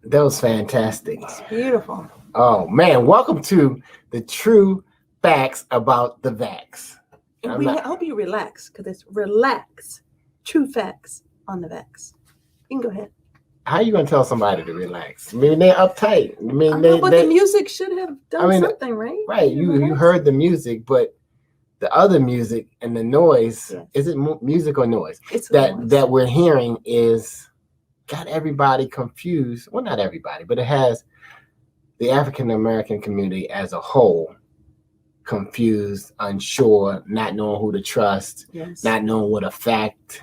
That was fantastic. It's beautiful. Oh man, welcome to the True Facts about the Vax. And we hope you relax because it's relax. True facts on the Vax. You can go ahead. How are you gonna tell somebody to relax? I mean, they're uptight. I mean, but the music should have done something, right? Right. You heard the music, but the other music and the noise, is it music or noise? It's that we're hearing is got everybody confused. Well, not everybody, but it has the African American community as a whole confused, unsure, not knowing who to trust, not knowing what a fact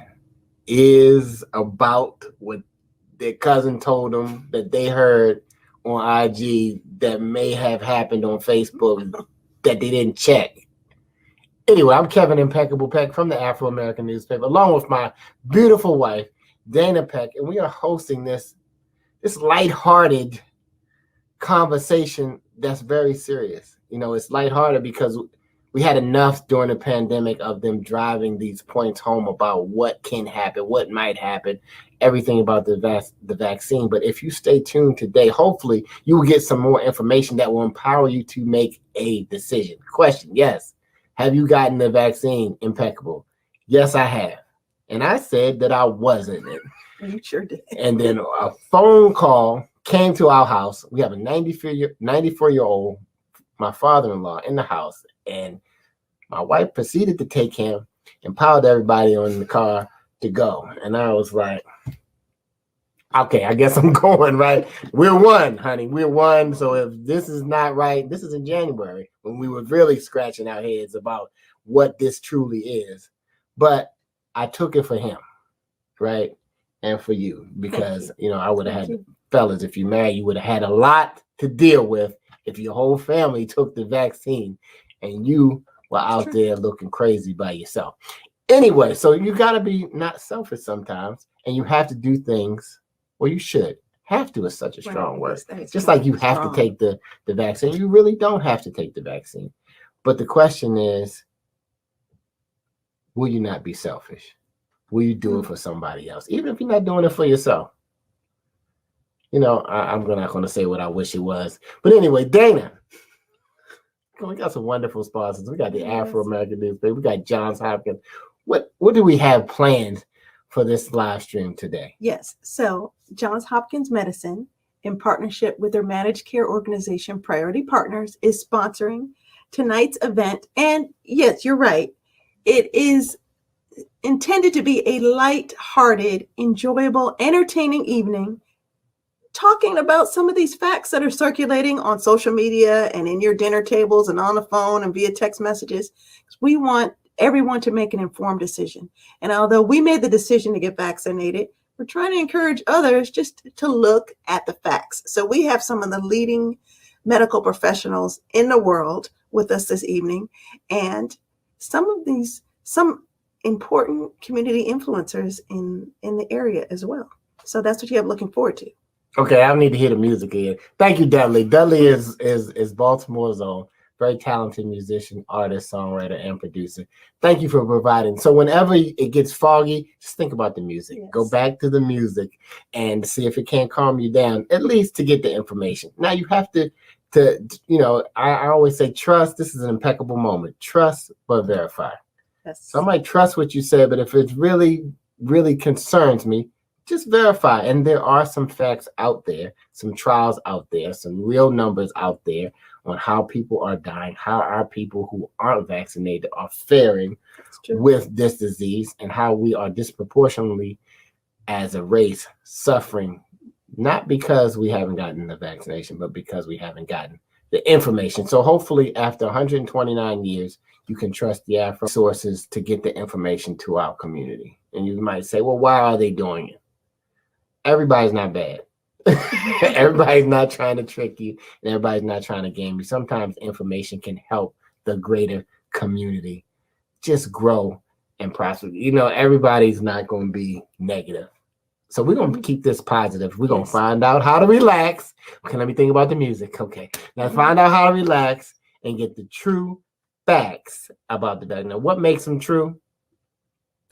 is about what their cousin told them that they heard on IG that may have happened on Facebook that they didn't check. Anyway, I'm Kevin Impeccable Peck from the Afro American newspaper, along with my beautiful wife, Dana Peck, and we are hosting this lighthearted conversation that's very serious. You know, it's lighthearted because we had enough during the pandemic of them driving these points home about what can happen, what might happen, everything about the vaccine. But if you stay tuned today, hopefully you will get some more information that will empower you to make a decision. Question, yes. Have you gotten the vaccine? Impeccable. Yes, I have. And I said that I wasn't. You sure did. And then a phone call came to our house. We have a 94-year-old, my father-in-law, in the house. And my wife proceeded to take him and piled everybody on the car to go. And I was like, okay, I guess I'm going, right? We're one, honey. We're one. So if this is not right, this is in January when we were really scratching our heads about what this truly is. But I took it for him, right? And for you, because, I would have had, fellas, if you're married, you would have had a lot to deal with if your whole family took the vaccine and you were out there looking crazy by yourself. Anyway, so you got to be not selfish sometimes, and you have to do things. Well, you should. Have to is such a strong word. Just like you have to take the vaccine. You really don't have to take the vaccine. But the question is, will you not be selfish? Will you do it for somebody else? Even if you're not doing it for yourself. I'm not going to say what I wish it was. But anyway, Dana, we got some wonderful sponsors. We got the Afro American newspaper. We got Johns Hopkins. What do we have planned for this live stream today? Yes. So Johns Hopkins Medicine, in partnership with their managed care organization, Priority Partners, is sponsoring tonight's event. And yes, you're right. It is intended to be a light-hearted, enjoyable, entertaining evening talking about some of these facts that are circulating on social media and in your dinner tables and on the phone and via text messages. We want everyone to make an informed decision. And although we made the decision to get vaccinated, we're trying to encourage others just to look at the facts. So we have some of the leading medical professionals in the world with us this evening, and some important community influencers in the area as well. So that's what you have looking forward to. Okay, I need to hear the music again. Thank you, Dudley. Dudley is Baltimore's own, very talented musician, artist, songwriter, and producer. Thank you for providing. So whenever it gets foggy, just think about the music. Yes. Go back to the music and see if it can't calm you down, at least to get the information. Now you have to I always say trust. This is an impeccable moment. Trust, but verify. Yes. So I might trust what you said, but if it really, really concerns me, just verify. And there are some facts out there, some trials out there, some real numbers out there on how people are dying, how our people who aren't vaccinated are faring with this disease, and how we are disproportionately, as a race, suffering, not because we haven't gotten the vaccination, but because we haven't gotten the information. So hopefully after 129 years, you can trust the Afro sources to get the information to our community. And you might say, well, why are they doing it? Everybody's not bad. Everybody's not trying to trick you, and everybody's not trying to game you. Sometimes information can help the greater community just grow and prosper. Everybody's not going to be negative. So we're going to keep this positive. We're going to find out how to relax. Okay, let me think about the music. Okay, let's find out how to relax and get the true facts about the vaccine. Now, what makes them true?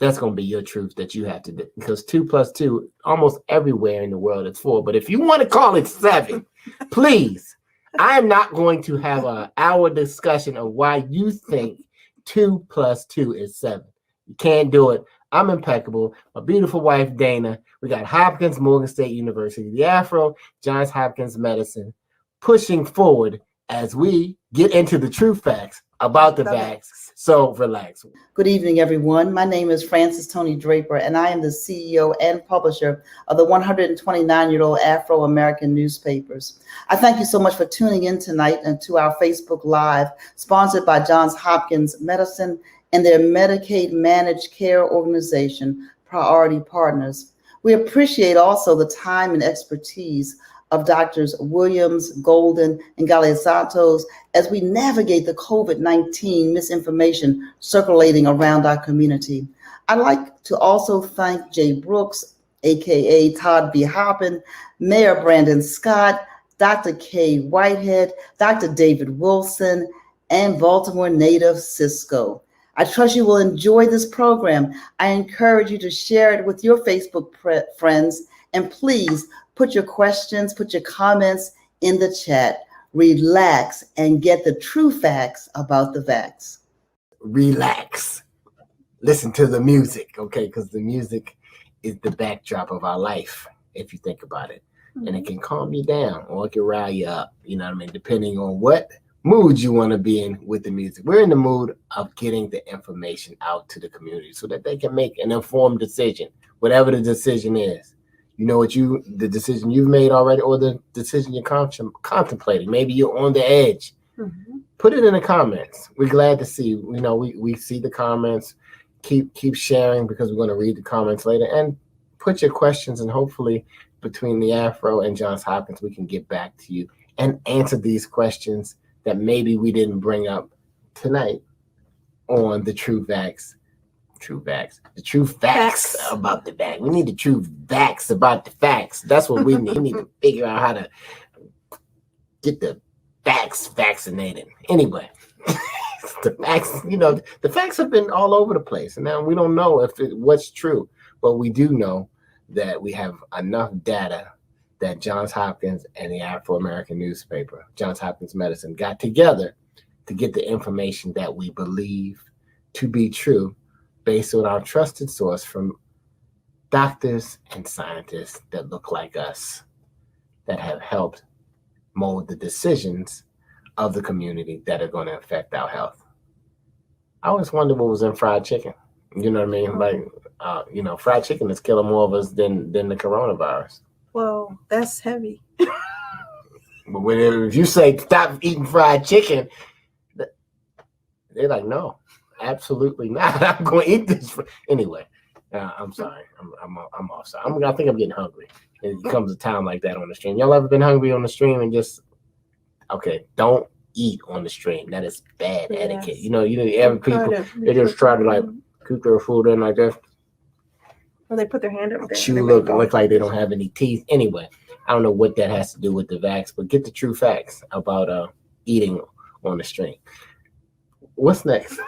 That's going to be your truth that you have to do, because 2 plus 2 almost everywhere in the world it's 4. But if you want to call it 7, please, I am not going to have an hour discussion of why you think 2 plus 2 is 7. You can't do it. I'm impeccable. My beautiful wife, Dana. We got Hopkins, Morgan State University, the Afro, Johns Hopkins Medicine, pushing forward as we get into the true facts about the vax. So relax. Good evening, everyone. My name is Frances Tony Draper, and I am the CEO and publisher of the 129-year-old Afro-American newspapers. I thank you so much for tuning in tonight and to our Facebook Live, sponsored by Johns Hopkins Medicine and their Medicaid Managed Care Organization, Priority Partners. We appreciate also the time and expertise of Doctors Williams, Golden, and Galeazzatos as we navigate the COVID-19 misinformation circulating around our community. I'd like to also thank Jay Brooks, aka Todd B. Hoppin, Mayor Brandon Scott, Dr. Kay Whitehead, Dr. David Wilson, and Baltimore native Cisco. I trust you will enjoy this program. I encourage you to share it with your Facebook friends, and please put your questions, put your comments in the chat. Relax and get the true facts about the vax. Relax. Listen to the music, okay? Because the music is the backdrop of our life, if you think about it. Mm-hmm. And it can calm you down or it can rile you up, you know what I mean? Depending on what mood you want to be in with the music. We're in the mood of getting the information out to the community so that they can make an informed decision, whatever the decision is. You know what the decision you've made already, or the decision you're contemplating. Maybe you're on the edge. Mm-hmm. Put it in the comments. We're glad to see. You know, we see the comments. Keep sharing, because we're going to read the comments later. And put your questions, and hopefully between the Afro and Johns Hopkins, we can get back to you and answer these questions that maybe we didn't bring up tonight on the Tru Facts. The true facts about the vax. We need the true facts about the facts. That's what we need. We need to figure out how to get the facts vaccinated. Anyway, the facts, you know, the facts have been all over the place, and now we don't know what's true, but we do know that we have enough data that Johns Hopkins and the Afro-American newspaper, Johns Hopkins Medicine, got together to get the information that we believe to be true, based on our trusted source from doctors and scientists that look like us, that have helped mold the decisions of the community that are going to affect our health. I always wonder what was in fried chicken. You know what I mean? Like, you know, fried chicken is killing more of us than the coronavirus. Well, that's heavy. But if you say stop eating fried chicken, they're like, no. Absolutely not. I'm going to eat this. Anyway, I'm sorry. I'm off. I think I'm getting hungry. It comes a time like that on the stream. Y'all ever been hungry on the stream and just, okay, don't eat on the stream. That is bad etiquette. You know, every people, they just try to like keep their food in like this. Well, they put their hand up there. Chew look like they don't have any teeth. Anyway, I don't know what that has to do with the vax, but get the true facts about eating on the stream. What's next?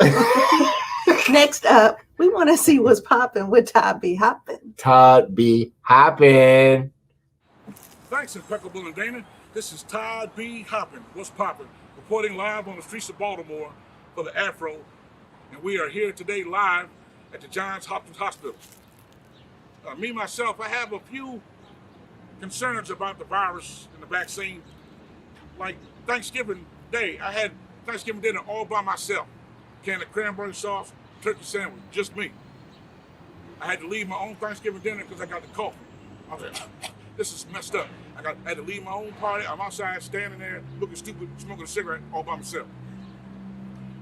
Next up, we want to see what's popping with Todd B. Hoppin. Todd B. Hoppin. Thanks, Impeccable and Dana. This is Todd B. Hoppin. What's poppin'? Reporting live on the streets of Baltimore for the Afro. And we are here today live at the Johns Hopkins Hospital. Me, myself, I have a few concerns about the virus and the vaccine. Like Thanksgiving Day, I had Thanksgiving dinner all by myself. Can of cranberry sauce, turkey sandwich, just me. I had to leave my own Thanksgiving dinner because I got the cough. I was like, this is messed up. I had to leave my own party. I'm outside standing there looking stupid, smoking a cigarette all by myself.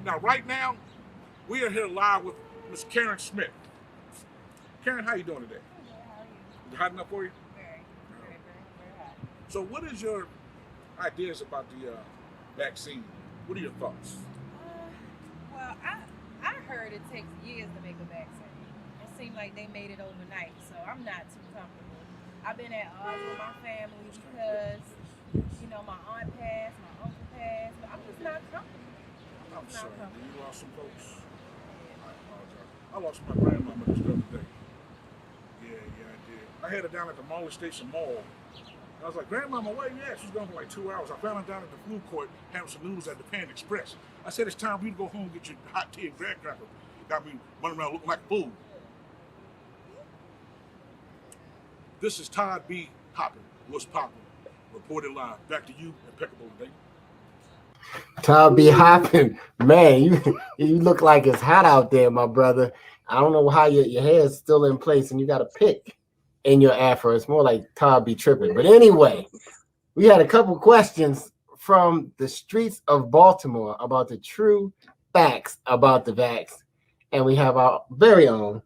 Now, right now, we are here live with Miss Karen Smith. Karen, how you doing today? Is it hot enough for you? Very hot. So what is your ideas about the vaccine? What are your thoughts? Well, I heard it takes years to make a vaccine. It seemed like they made it overnight, so I'm not too comfortable. I've been at odds with my family because, you know, my aunt passed, my uncle passed, but I'm just not comfortable. I'm sorry. You lost some folks. I apologize. I lost my grandmama this other day. Yeah, I did. I had her down at the Molly Station Mall. I was like, Grandmama, where you at? She was gone for like 2 hours. I found her down at the food court having some noodles at the Pan Express. I said, it's time for you to go home and get your hot tea and graham crackers. Got me running around looking like a fool. This is Todd B. Hoppin. What's poppin'? Reported live. Back to you, impeccable today. Todd be hopping, man. You look like it's hot out there, my brother. I don't know how your hair is still in place and you got a pick in your afro. It's more like Todd be tripping. But anyway, we had a couple questions from the streets of Baltimore about the true facts about the vax, and we have our very own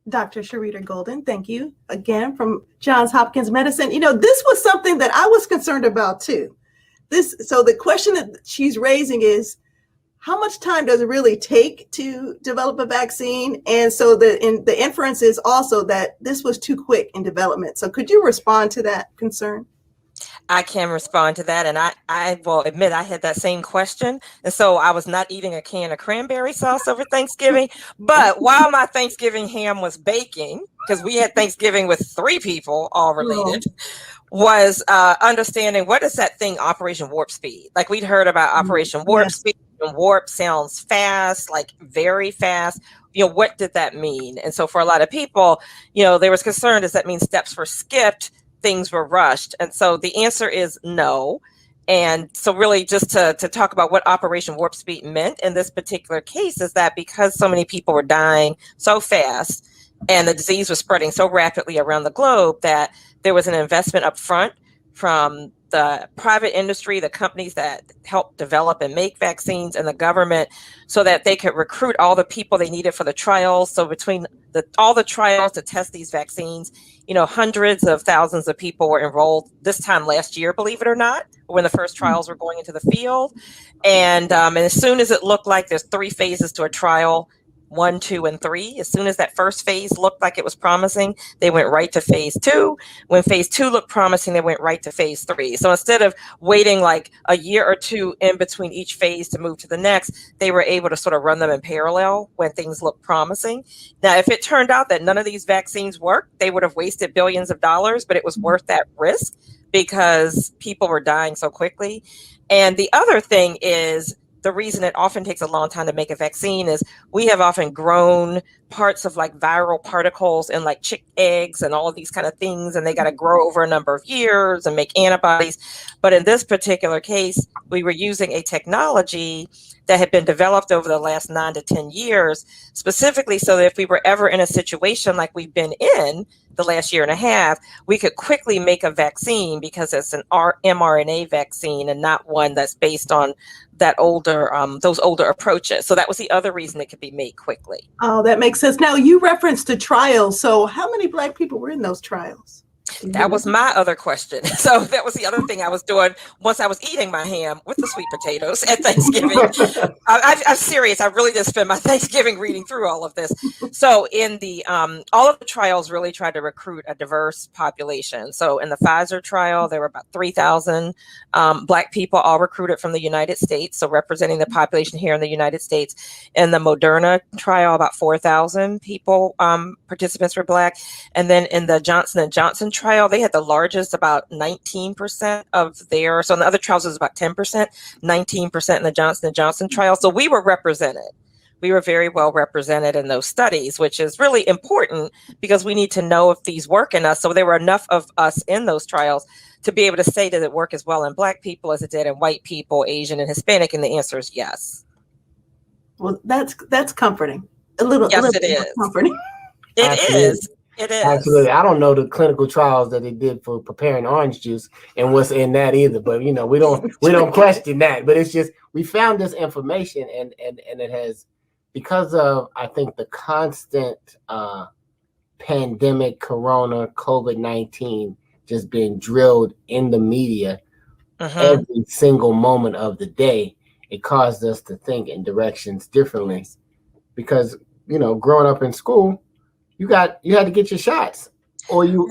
Dr. Sharita Golden, thank you again from Johns Hopkins Medicine. You know, this was something that I was concerned about too. So the question that she's raising is, how much time does it really take to develop a vaccine? And so the inference is also that this was too quick in development. So could you respond to that concern? I can respond to that. And I will admit I had that same question. And so I was not eating a can of cranberry sauce over Thanksgiving. But while my Thanksgiving ham was baking, because we had Thanksgiving with 3 people all related, was understanding what is that thing, Operation Warp Speed? Like we'd heard about Operation Warp Speed. And warp sounds fast, like very fast. You know, what did that mean? And so for a lot of people, you know, there was concern, does that mean steps were skipped? Things were rushed. And so the answer is no. And so really just to talk about what Operation Warp Speed meant in this particular case is that because so many people were dying so fast and the disease was spreading so rapidly around the globe that there was an investment up front from the private industry, the companies that help develop and make vaccines, and the government, so that they could recruit all the people they needed for the trials. So between all the trials to test these vaccines, you know, hundreds of thousands of people were enrolled this time last year, believe it or not, when the first trials were going into the field. And as soon as it looked like there's 3 phases to a trial, 1, 2, and 3. As soon as that first phase looked like it was promising, they went right to phase 2. When phase 2 looked promising, they went right to phase 3. So instead of waiting like a year or 2 in between each phase to move to the next, they were able to sort of run them in parallel when things looked promising. Now, if it turned out that none of these vaccines worked, they would have wasted billions of dollars, but it was worth that risk because people were dying so quickly. And the other thing is, the reason it often takes a long time to make a vaccine is we have often grown parts of like viral particles in like chick eggs and all of these kind of things, and they got to grow over a number of years and make antibodies. But in this particular case, we were using a technology that had been developed over the last 9 to 10 years, specifically so that if we were ever in a situation like we've been in the last year and a half, we could quickly make a vaccine because it's an mRNA vaccine and not one that's based on that those older approaches. So that was the other reason it could be made quickly. Oh, that makes sense. Now, you referenced the trials. So how many Black people were in those trials? That was my other question. So that was the other thing I was doing once I was eating my ham with the sweet potatoes at Thanksgiving. I'm serious. I really did spend my Thanksgiving reading through all of this. So in the all of the trials really tried to recruit a diverse population. So in the Pfizer trial, there were about 3,000 Black people, all recruited from the United States. So representing the population here in the United States. In the Moderna trial, about 4,000 people, participants were Black. And then in the Johnson & Johnson trial, they had the largest, about 19% of their, so in the other trials it was about 10%, 19% in the Johnson & Johnson trial. So we were represented. We were very well represented in those studies, which is really important because we need to know if these work in us. So there were enough of us in those trials to be able to say, does it work as well in Black people as it did in white people, Asian, and Hispanic? And the answer is yes. Well, that's comforting. A little it is. Comforting. It is. It is. Absolutely. I don't know the clinical trials that they did for preparing orange juice and what's in that either, but you know, we don't question that. But it's just we found this information and it has, because of I think the constant pandemic, corona, COVID-19 just being drilled in the media every single moment of the day, it caused us to think in directions differently. Because, you know, growing up in school, you had to get your shots, or you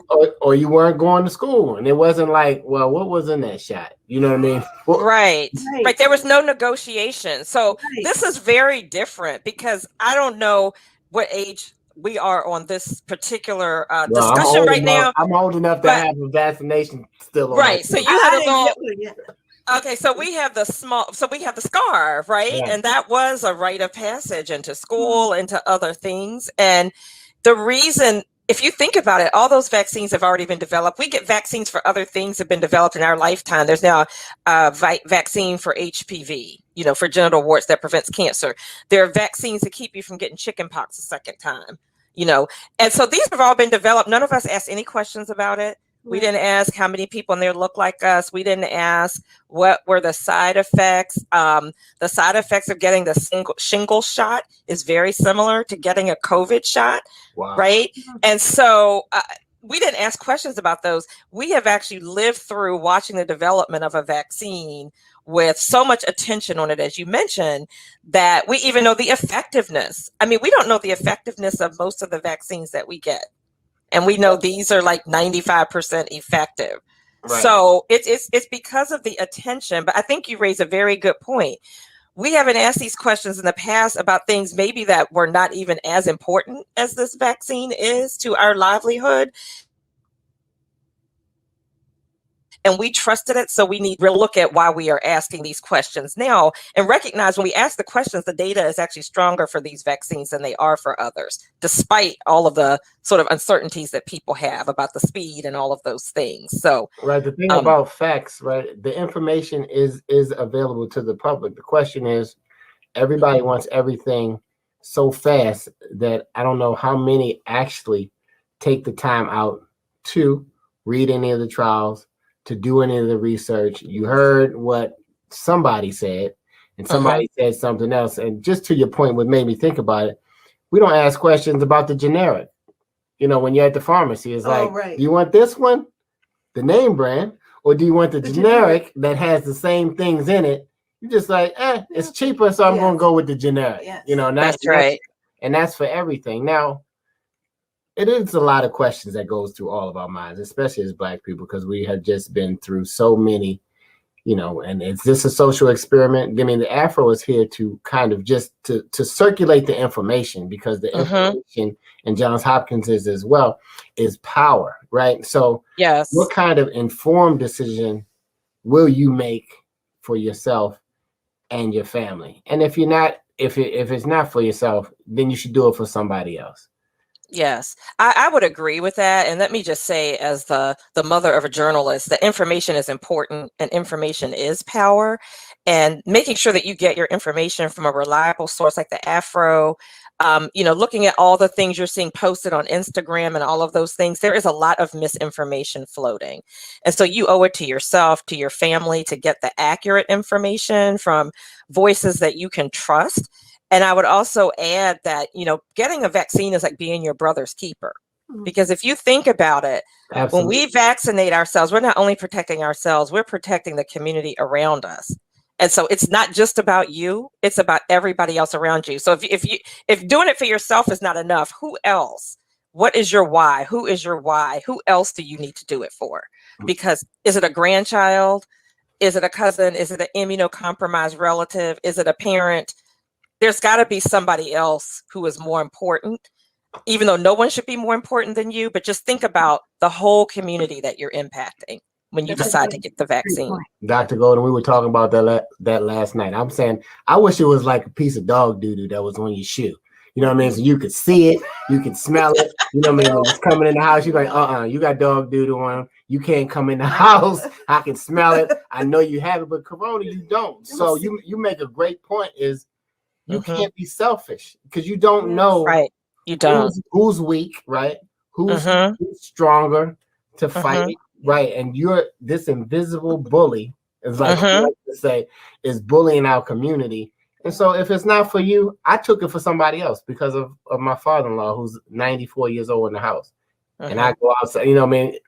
weren't going to school, and it wasn't like, well, what was in that shot? You know what I mean? Well, right. There was no negotiation. So this is very different because I don't know what age we are on this particular Well, discussion right now. I'm old enough to but have a vaccination still on. right, so you I have a didn't little. get one yet. Okay, so we have we have the scarf, right? Yeah. And that was a rite of passage into school, into other things. And the reason, if you think about it, all those vaccines have already been developed. We get vaccines for other things that have been developed in our lifetime. There's now a vaccine for HPV, for genital warts that prevents cancer. There are vaccines that keep you from getting chickenpox a second time, And so these have all been developed. None of us asked any questions about it. We didn't ask how many people in there look like us. We didn't ask what were the side effects. The side effects of getting the shingle shot is very similar to getting a COVID shot, Wow. right? And so we didn't ask questions about those. We have actually lived through watching the development of a vaccine with so much attention on it, as you mentioned, that we even know the effectiveness. I mean, we don't know the effectiveness of most of the vaccines that we get. And we know these are like 95% effective. Right. So it's because of the attention. But I think you raise a very good point. We haven't asked these questions in the past about things maybe that were not even as important as this vaccine is to our livelihood. And we trusted it. So we need to look at why we are asking these questions now and recognize when we ask the questions, the data is actually stronger for these vaccines than they are for others, despite all of the sort of uncertainties that people have about the speed and all of those things. So, right. The thing about facts, right? The information is available to the public. The question is, everybody wants everything so fast that I don't know how many actually take the time out to read any of the trials, to do any of the research. You heard what somebody said, and somebody said something else. And just to your point, what made me think about it, we don't ask questions about the generic. When you're at the pharmacy, it's like, do you want this one, the name brand, or do you want the generic that has the same things in it? You're just like, it's cheaper, so I'm going to go with the generic. Yes. That's right. And that's for everything. Now, it is a lot of questions that goes through all of our minds, especially as Black people, because we have just been through so many, and is this a social experiment? I mean, the Afro is here to kind of just to circulate the information, because the information, and Johns Hopkins is as well, is power, right? So yes, what kind of informed decision will you make for yourself and your family? And if you're not, if it's not for yourself, then you should do it for somebody else. Yes, I would agree with that. And let me just say, as the mother of a journalist, that information is important and information is power. And making sure that you get your information from a reliable source like the Afro, looking at all the things you're seeing posted on Instagram and all of those things, there is a lot of misinformation floating. And so you owe it to yourself, to your family, to get the accurate information from voices that you can trust. And I would also add that, getting a vaccine is like being your brother's keeper. Because if you think about it, when we vaccinate ourselves, we're not only protecting ourselves, we're protecting the community around us. And so it's not just about you, it's about everybody else around you. So if doing it for yourself is not enough, who else? What is your why? Who is your why? Who else do you need to do it for? Because is it a grandchild? Is it a cousin? Is it an immunocompromised relative? Is it a parent? There's got to be somebody else who is more important, even though no one should be more important than you. But just think about the whole community that you're impacting when you decide to get the vaccine. Dr. Golden, we were talking about that last night. I'm saying, I wish it was like a piece of dog doo-doo that was on your shoe. You know what I mean? So you could see it, you could smell it. You know what I mean? When it's coming in the house, you're like, you got dog doo-doo on. You can't come in the house. I can smell it. I know you have it, but Corona, you don't. So you make a great point is, you can't be selfish, because you don't know, right? You don't who's weak, right? Who's stronger to fight, right? And you're this invisible bully, is like, I like to say, is bullying our community. And so if it's not for you, I took it for somebody else because of my father-in-law, who's 94 years old in the house. And I go outside,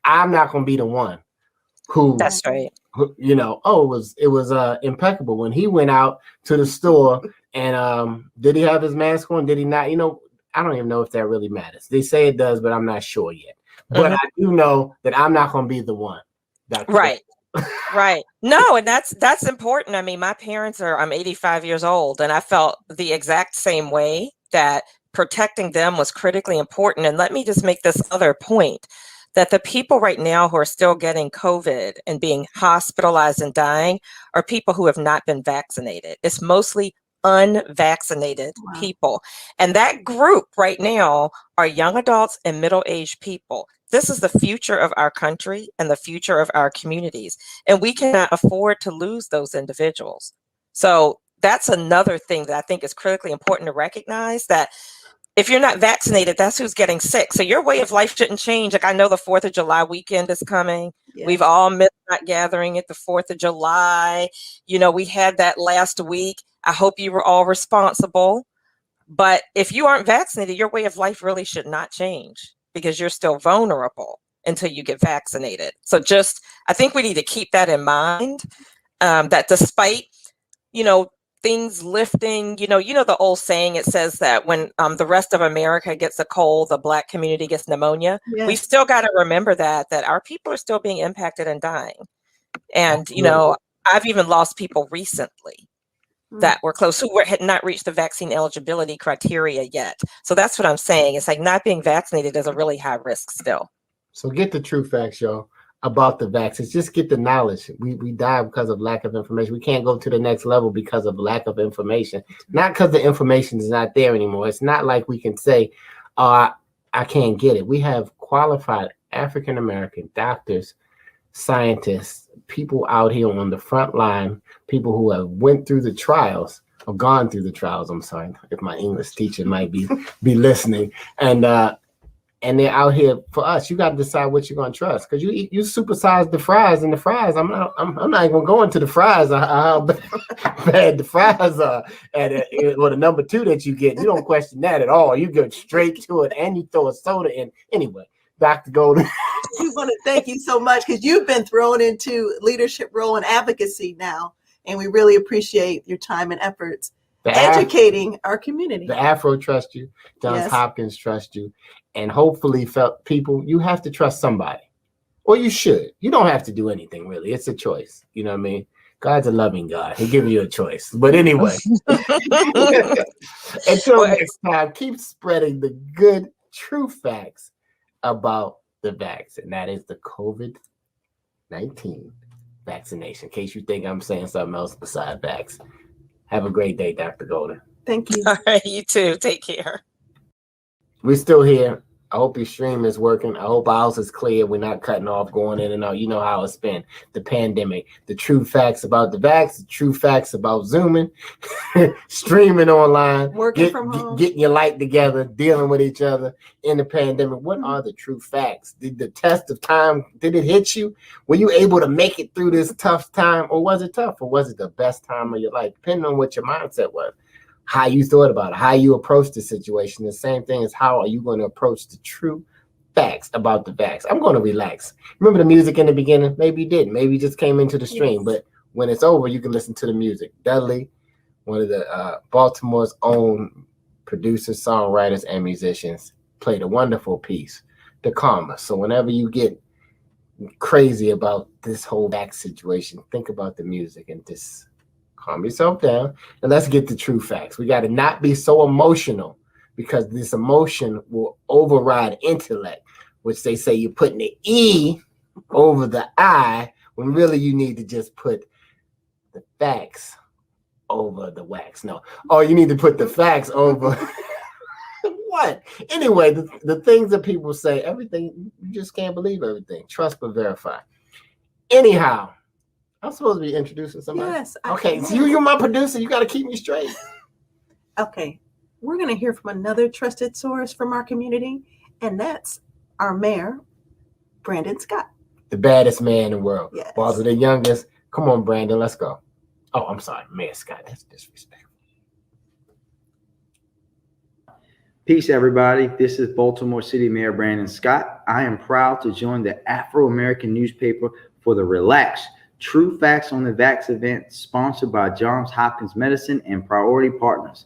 I'm not gonna be the one who, that's right. It was impeccable when he went out to the store. And did he have his mask on? Did he not? I don't even know if that really matters. They say it does, but I'm not sure yet. But I do know that I'm not going to be the one. Right. Right. No, and that's important. I mean, I'm 85 years old, and I felt the exact same way, that protecting them was critically important. And let me just make this other point, that the people right now who are still getting COVID and being hospitalized and dying are people who have not been vaccinated. It's mostly unvaccinated people. And that group right now are young adults and middle-aged people. This is the future of our country and the future of our communities. And we cannot afford to lose those individuals. So that's another thing that I think is critically important to recognize, that if you're not vaccinated, that's who's getting sick. So your way of life shouldn't change. Like, I know the 4th of July weekend is coming. Yes. We've all missed not gathering at the 4th of July. You know, we had that last week. I hope you were all responsible. But if you aren't vaccinated, your way of life really should not change, because you're still vulnerable until you get vaccinated. So I think we need to keep that in mind, that despite, things lifting, the old saying, it says that when the rest of America gets a cold, the Black community gets pneumonia. Yes. We still got to remember that our people are still being impacted and dying. And, I've even lost people recently that were close, who had not reached the vaccine eligibility criteria yet. So that's what I'm saying. It's like not being vaccinated is a really high risk still. So get the true facts, y'all, about the vaccines. Just get the knowledge. We die because of lack of information. We can't go to the next level because of lack of information. Not because the information is not there anymore. It's not like we can say, I can't get it. We have qualified African-American doctors, scientists, people out here on the front line, people who have went through the trials or gone through the trials. I'm sorry if my English teacher might be listening. And they're out here for us. You got to decide what you're going to trust, because you supersize the fries, and the fries, I'm not even going to the fries, how bad the fries are, or the number 2 that you get. You don't question that at all. You go straight to it, and you throw a soda in. Anyway, Dr. Golden. We want to thank you so much, because you've been thrown into leadership role and advocacy now, and we really appreciate your time and efforts educating our community. The Afro trust you, Johns Hopkins trust you, and hopefully people, you have to trust somebody, or you should. You don't have to do anything really. It's a choice. You know what I mean? God's a loving God. He'll give you a choice. But anyway, until next time, keep spreading the good, true facts about the vax, and that is the COVID-19 vaccination. In case you think I'm saying something else besides vax. Have a great day, Dr. Golden. Thank you. All right, you too. Take care. We're still here. I hope your stream is working. I hope ours is clear. We're not cutting off, going in and out. You know how it's been. The pandemic, the true facts about the vax, the true facts about Zooming, streaming online, working from home, getting your light together, dealing with each other in the pandemic. What are the true facts? Did the test of time, did it hit you? Were you able to make it through this tough time, or was it tough, or was it the best time of your life? Depending on what your mindset was. How you thought about it, how you approached the situation. The same thing as how are you going to approach the true facts about the vax. I'm going to relax. Remember the music in the beginning? Maybe you didn't. Maybe you just came into the stream. Yes. But when it's over, you can listen to the music. Dudley, one of the Baltimore's own producers, songwriters, and musicians, played a wonderful piece, The Karma. So whenever you get crazy about this whole vax situation, think about the music and just calm yourself down, and let's get the true facts. We got to not be so emotional, because this emotion will override intellect, which they say you're putting the E over the I, when really you need to just put the facts over the wax. No. Oh, you need to put the facts over what? Anyway, the things that people say, everything, you just can't believe everything. Trust but verify. Anyhow, I'm supposed to be introducing somebody. Yes. Okay, so you're my producer. You got to keep me straight. Okay, we're going to hear from another trusted source from our community, and that's our mayor, Brandon Scott. The baddest man in the world. Yes. Also the youngest. Come on, Brandon, let's go. Oh, I'm sorry, Mayor Scott. That's disrespectful. Peace, everybody. This is Baltimore City Mayor Brandon Scott. I am proud to join the Afro-American newspaper for the Relax True Facts on the Vax event, sponsored by Johns Hopkins Medicine and Priority Partners.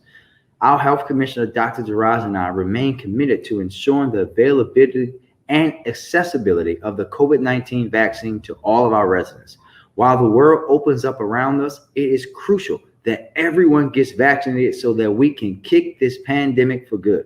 Our Health Commissioner, Dr. Giraz, and I remain committed to ensuring the availability and accessibility of the COVID-19 vaccine to all of our residents. While the world opens up around us, it is crucial that everyone gets vaccinated so that we can kick this pandemic for good.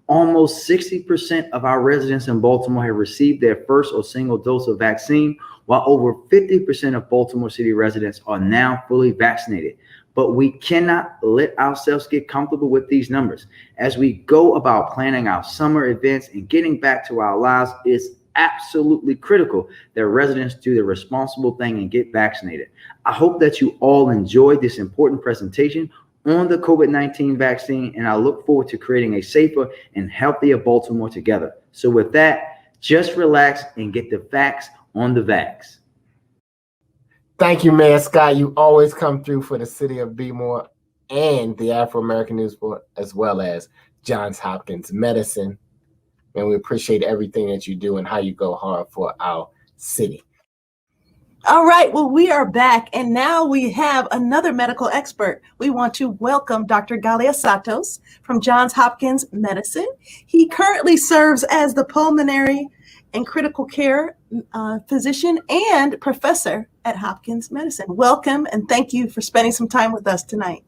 Almost 60% of our residents in Baltimore have received their first or single dose of vaccine, while over 50% of Baltimore City residents are now fully vaccinated. But we cannot let ourselves get comfortable with these numbers. As we go about planning our summer events and getting back to our lives, it's absolutely critical that residents do the responsible thing and get vaccinated. I hope that you all enjoyed this important presentation on the COVID-19 vaccine, and I look forward to creating a safer and healthier Baltimore together. So with that, just relax and get the facts on the vax. Thank you, Mayor Scott. You always come through for the city of Bmore and the Afro-American News Board, as well as Johns Hopkins Medicine. And we appreciate everything that you do and how you go hard for our city. All right, well, we are back, and now we have another medical expert. We want to welcome Dr. Galia Santos from Johns Hopkins Medicine. He currently serves as the pulmonary and critical care physician and professor at Hopkins Medicine. Welcome, and thank you for spending some time with us tonight.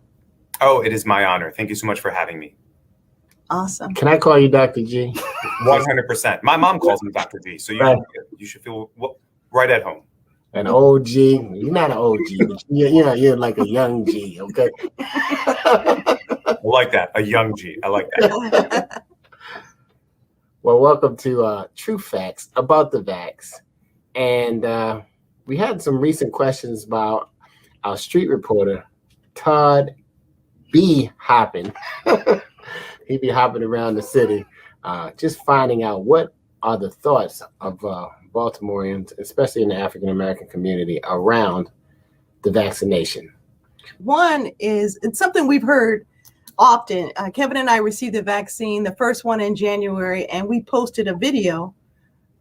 Oh, it is my honor. Thank you so much for having me. Awesome. Can I call you Dr. G? 100%. My mom calls me Dr. G, so you should feel right at home. An OG. You're not an OG, but you're like a young G, okay? I like that. A young G. I like that. Well, welcome to Tru Facts about the vax. And we had some recent questions about our street reporter, Todd B. Hoppin. He be hopping around the city, just finding out what are the thoughts of Baltimoreans, especially in the African-American community, around the vaccination. One is, it's something we've heard often. Kevin and I received the vaccine, the first one in January, and we posted a video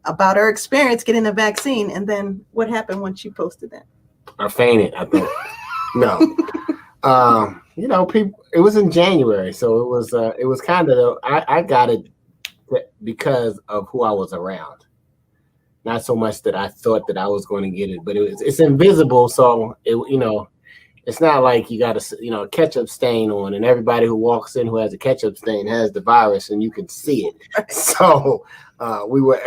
about our experience getting the vaccine. And then what happened once you posted that? I fainted, I think. No. People, it was in January, so it was kind of, I got it because of who I was around. Not so much that I thought that I was going to get it, but it's invisible, so it's not like you got a ketchup stain on, and everybody who walks in who has a ketchup stain has the virus, and you can see it. So we were,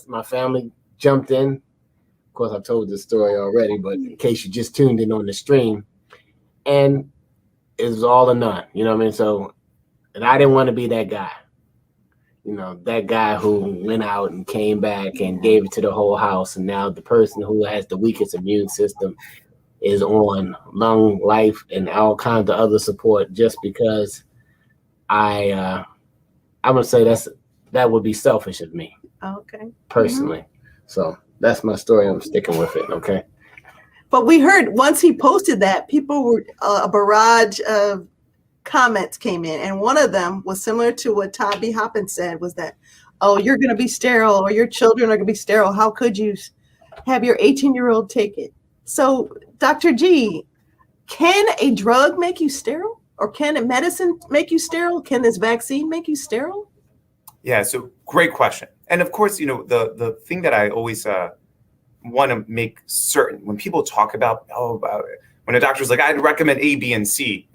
my family jumped in. Of course, I've told this story already, but in case you just tuned in on the stream, and it was all or none. You know what I mean? So, and I didn't want to be that guy. That guy who went out and came back and gave it to the whole house, and now the person who has the weakest immune system is on lung life and all kinds of other support just because I'm gonna say that would be selfish of me. Okay. Personally. Mm-hmm. So that's my story. I'm sticking with it. Okay. But we heard once he posted that, people were a barrage of comments came in, and one of them was similar to what Todd B. Hoppin said, was that, oh, you're going to be sterile, or your children are going to be sterile. How could you have your 18-year-old take it? So, Dr. G, can a drug make you sterile, or can a medicine make you sterile? Can this vaccine make you sterile? Yeah, so great question. And of course, the thing that I always want to make certain when people talk about when a doctor's like, I'd recommend A, B, and C,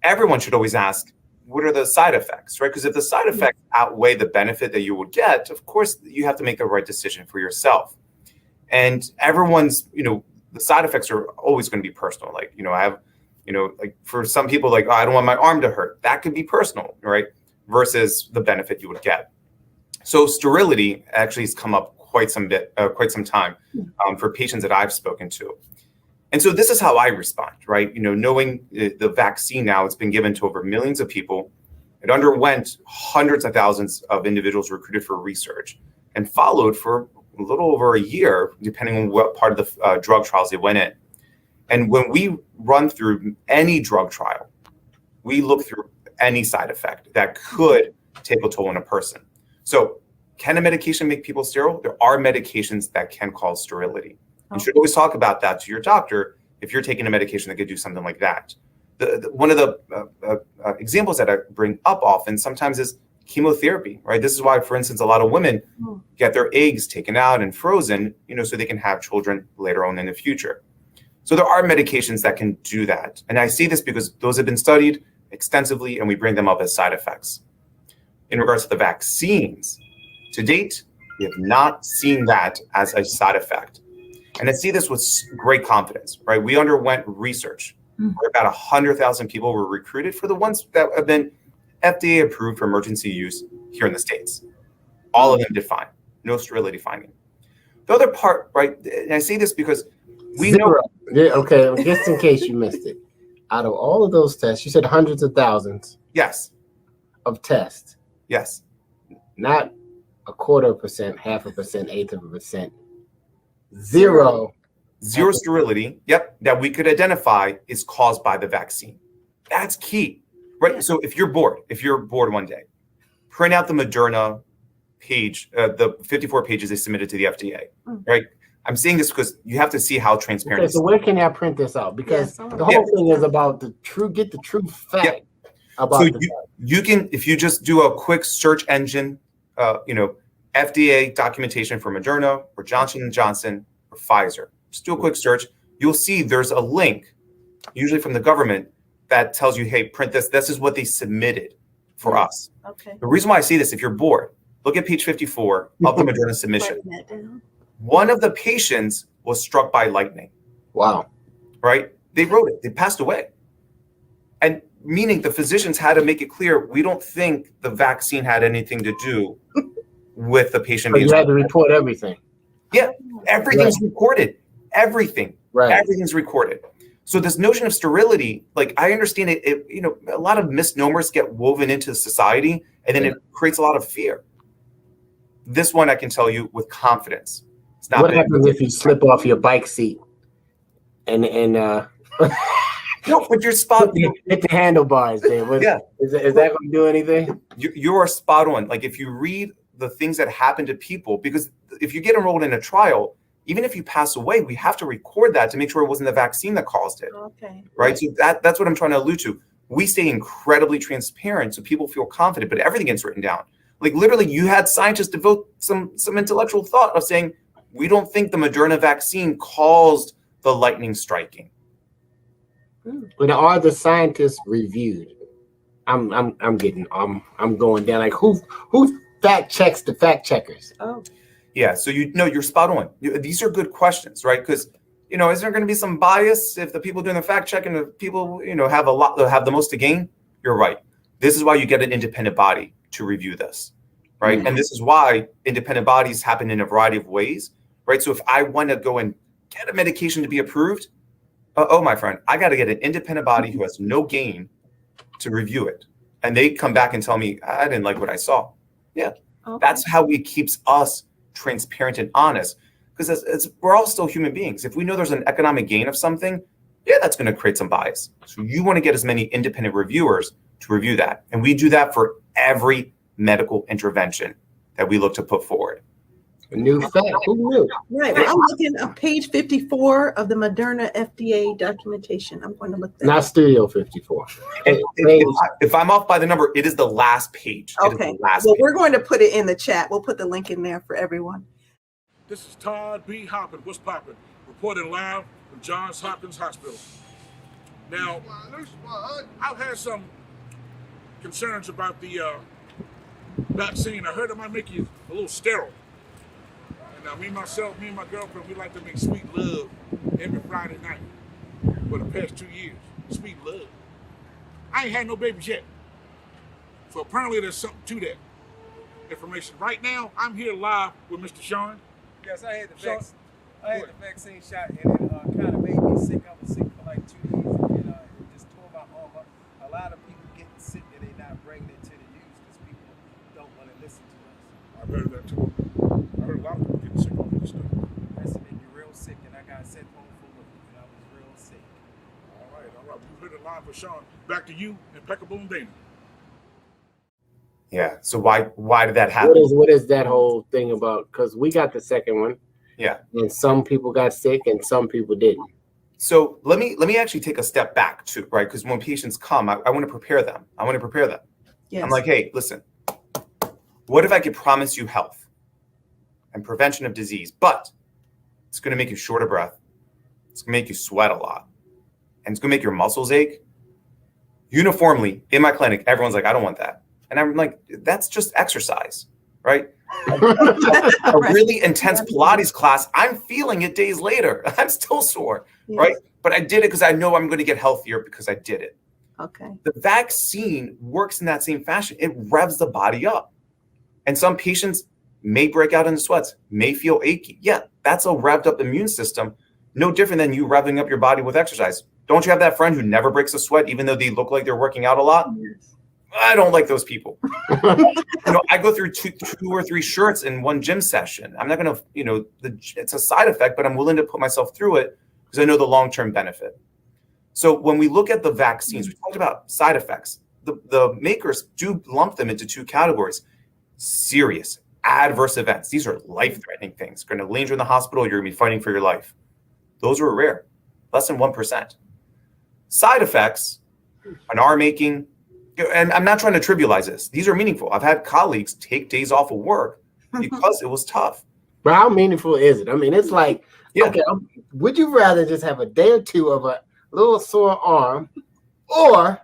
everyone should always ask, what are the side effects, right? Because if the side effects outweigh the benefit that you would get, of course, you have to make the right decision for yourself. And everyone's, the side effects are always going to be personal. Like, I have, like for some people, like, oh, I don't want my arm to hurt. That could be personal, right? Versus the benefit you would get. So sterility actually has come up quite some time for patients that I've spoken to. And so this is how I respond, right? Knowing the vaccine now, it's been given to over millions of people. It underwent hundreds of thousands of individuals recruited for research and followed for a little over a year, depending on what part of the drug trials they went in. And when we run through any drug trial, we look through any side effect that could take a toll on a person. So can a medication make people sterile? There are medications that can cause sterility. You should always talk about that to your doctor if you're taking a medication that could do something like that. One of the examples that I bring up often sometimes is chemotherapy, right? This is why, for instance, a lot of women get their eggs taken out and frozen, so they can have children later on in the future. So there are medications that can do that. And I say this because those have been studied extensively and we bring them up as side effects. In regards to the vaccines, to date, we have not seen that as a side effect. And I see this with great confidence, right? We underwent research where about 100,000 people were recruited for the ones that have been FDA approved for emergency use here in the States. All of them did fine, no sterility finding. The other part, right, and I say this because we know. Yeah, okay, just in case you missed it, out of all of those tests, you said hundreds of thousands. Yes. Of tests. Yes. Not 0.25%, 0.5%, 0.1%. Zero sterility, yep, that we could identify is caused by the vaccine. That's key, right? Yeah. So if you're bored one day, print out the Moderna page, the 54 pages they submitted to the FDA, right? I'm saying this because you have to see how transparent. Okay, so where can I print this out? Because the whole thing is about get the true fact about. So you can, if you just do a quick search engine, FDA documentation for Moderna or Johnson & Johnson or Pfizer. Just do a quick search. You'll see there's a link, usually from the government, that tells you, hey, print this. This is what they submitted for us. Okay. The reason why I say this, if you're bored, look at page 54 of the Moderna submission. One of the patients was struck by lightning. Wow. Right? They wrote it. They passed away. And meaning the physicians had to make it clear, we don't think the vaccine had anything to do with the patient being. You had to report everything. Yeah, everything's recorded. Everything. Right. Everything's recorded. So this notion of sterility, like I understand it, a lot of misnomers get woven into society and then it creates a lot of fear. This one I can tell you with confidence. It's not. What happens if you slip off your bike seat and no, but you're spot. Hit the handlebars there. Yeah. Is that going to do anything? You are spot on. Like if you read the things that happen to people, because if you get enrolled in a trial, even if you pass away, we have to record that to make sure it wasn't the vaccine that caused it. Okay. Right. So that's what I'm trying to allude to. We stay incredibly transparent so people feel confident, but everything gets written down. Like literally, you had scientists devote some intellectual thought of saying, we don't think the Moderna vaccine caused the lightning striking. But are the scientists reviewed? I'm going down. Like who fact checks the fact checkers? Oh. Yeah, so you're spot on. These are good questions, right? Because is there going to be some bias if the people doing the fact checking, the people have the most to gain? You're right. This is why you get an independent body to review this, right? Mm-hmm. And this is why independent bodies happen in a variety of ways, right? So if I want to go and get a medication to be approved, my friend, I got to get an independent body who has no gain to review it, and they come back and tell me I didn't like what I saw. Yeah, okay. That's how it keeps us transparent and honest, because we're all still human beings. If we know there's an economic gain of something, that's going to create some bias. So you want to get as many independent reviewers to review that. And we do that for every medical intervention that we look to put forward. A new fact. Who knew? Right. Well, I'm looking at page 54 of the Moderna FDA documentation. I'm going to look that Not Studio 54. If I'm off by the number, it is the last page. Okay. Well, we're going to put it in the chat. We'll put the link in there for everyone. This is Todd B. Hoppin. What's poppin'? Reporting live from Johns Hopkins Hospital. Now, I've had some concerns about the vaccine. I heard it might make you a little sterile. Now, me and my girlfriend, we like to make sweet love every Friday night for the past 2 years. Sweet love. I ain't had no babies yet. So apparently there's something to that information. Right now, I'm here live with Mr. Sean. Yes, I had the vaccine shot, and it kind of made me sick. I was sick for like 2 days, and it just tore my arm up. A lot of people getting sick and they're not bringing it to the news because people don't want to listen to us. I've heard that too. I heard a lot of people getting sick off this stuff. That's to make you real sick, and I got sent home full of it, and I was real sick. All right. We heard it live with Sean. Back to you, Impeccable and Dana. Yeah. So why did that happen? What is that whole thing about? Because we got the second one. Yeah. And some people got sick and some people didn't. So let me actually take a step back too, right? Because when patients come, I want to prepare them. Yes. I'm like, hey, listen, what if I could promise you health and prevention of disease, but it's going to make you short of breath, It's going to make you sweat a lot. And it's going to make your muscles ache. Uniformly, in my clinic, everyone's like, I don't want that. And I'm like, that's just exercise, right? A really intense Pilates class, I'm feeling it days later. I'm still sore, right? But I did it because I know I'm going to get healthier because I did it. Okay. The vaccine works in that same fashion. It revs the body up. And some patients may break out into sweats, may feel achy. Yeah, that's a revved up immune system. No different than you revving up your body with exercise. Don't you have that friend who never breaks a sweat, even though they look like they're working out a lot? Yes. I don't like those people. I go through two or three shirts in one gym session. I'm not going to, it's a side effect, but I'm willing to put myself through it because I know the long-term benefit. So when we look at the vaccines, we talked about side effects. The makers do lump them into two categories: serious adverse events. These are life-threatening things. Going to land you in the hospital. You're going to be fighting for your life. Those are rare, less than 1%. Side effects an arm making, and I'm not trying to trivialize this. These are meaningful. I've had colleagues take days off of work because it was tough. But how meaningful is it? I mean, it's like, okay, would you rather just have a day or two of a little sore arm, or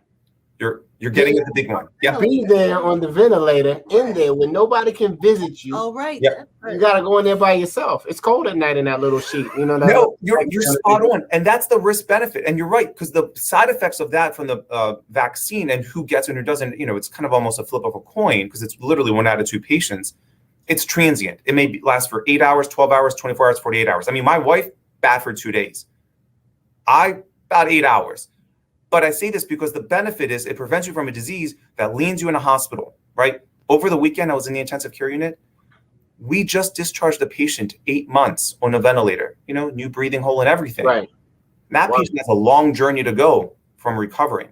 you're getting at the big one? Yeah, be there on the ventilator in there when nobody can visit you. All right. Yep. You got to go in there by yourself. It's cold at night in that little sheet. No, you're spot on. And that's the risk benefit. And you're right, because the side effects of that from the vaccine and who gets it and who doesn't, it's kind of almost a flip of a coin, because it's literally 1 out of 2 patients. It's transient. It may last for 8 hours, 12 hours, 24 hours, 48 hours. I mean, my wife, bad for 2 days. I, about 8 hours. But I say this because the benefit is it prevents you from a disease that lands you in a hospital, right? Over the weekend, I was in the intensive care unit. We just discharged the patient 8 months on a ventilator, new breathing hole and everything. Right. That patient has a long journey to go from recovering.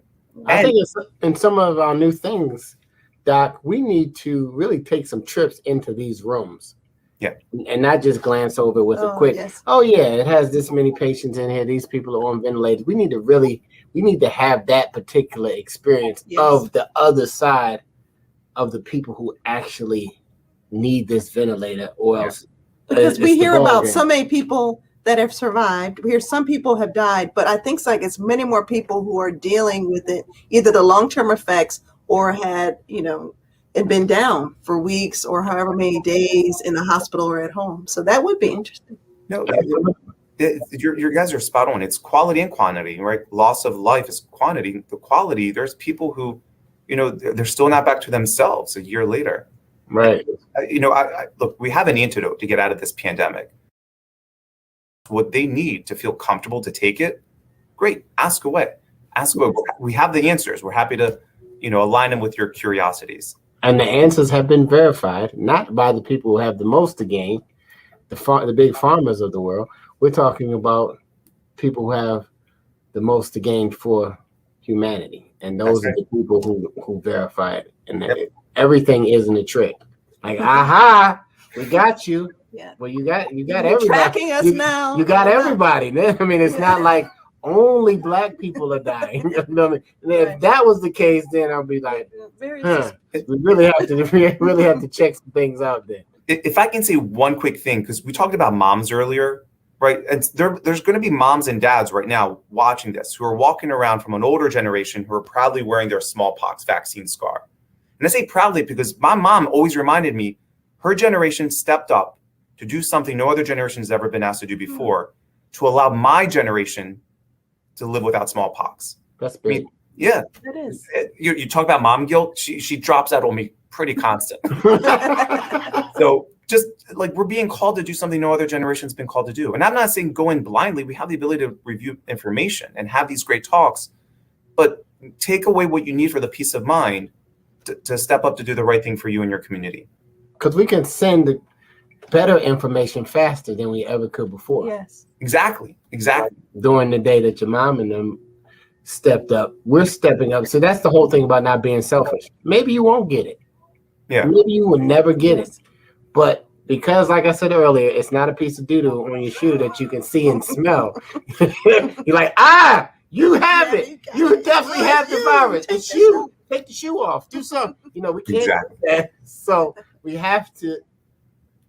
I think it's in some of our new things, Doc, we need to really take some trips into these rooms. Yeah. And not just glance over with a quick, it has this many patients in here. These people are on ventilators. We need to have that particular experience of the other side of the people who actually need this ventilator, or else. Because we hear about so many people that have survived. We hear some people have died, but I think it's many more people who are dealing with it, either the long-term effects or had, and been down for weeks or however many days in the hospital or at home. So that would be interesting. No, your guys are spot on. It's quality and quantity, right? Loss of life is quantity. The quality, there's people who, they're still not back to themselves a year later. Right. Look, we have an antidote to get out of this pandemic. What they need to feel comfortable to take it, great. Ask away. We have the answers. We're happy to, align them with your curiosities. And the answers have been verified, not by the people who have the most to gain, the big farmers of the world. We're talking about people who have the most to gain for humanity. And those are the people who verify it. And everything isn't a trick. Like, aha, we got you. Yeah. Well, you got You're everybody. tracking us now. You got everybody. I mean, it's not like only Black people are dying. If that was the case, then I'll be like, we really have to check some things out there. If I can say one quick thing, because we talked about moms earlier, right? There's going to be moms and dads right now watching this who are walking around from an older generation who are proudly wearing their smallpox vaccine scar. And I say proudly because my mom always reminded me her generation stepped up to do something no other generation has ever been asked to do before, to allow my generation to live without smallpox. That's big. I mean, yeah. It is. You talk about mom guilt. She drops that on me pretty constant. So just like we're being called to do something no other generation's been called to do. And I'm not saying go in blindly. We have the ability to review information and have these great talks, but take away what you need for the peace of mind to step up to do the right thing for you and your community. Because we can send better information faster than we ever could before. Yes. Exactly. During the day that your mom and them stepped up, we're stepping up. So that's the whole thing about not being selfish. Maybe you won't get it. Yeah. Maybe you will never get it. But because, like I said earlier, it's not a piece of doo-doo on your shoe that you can see and smell. You're like, you have it. You definitely have the virus. Take the shoe off. Do something. We can't do that. So we have to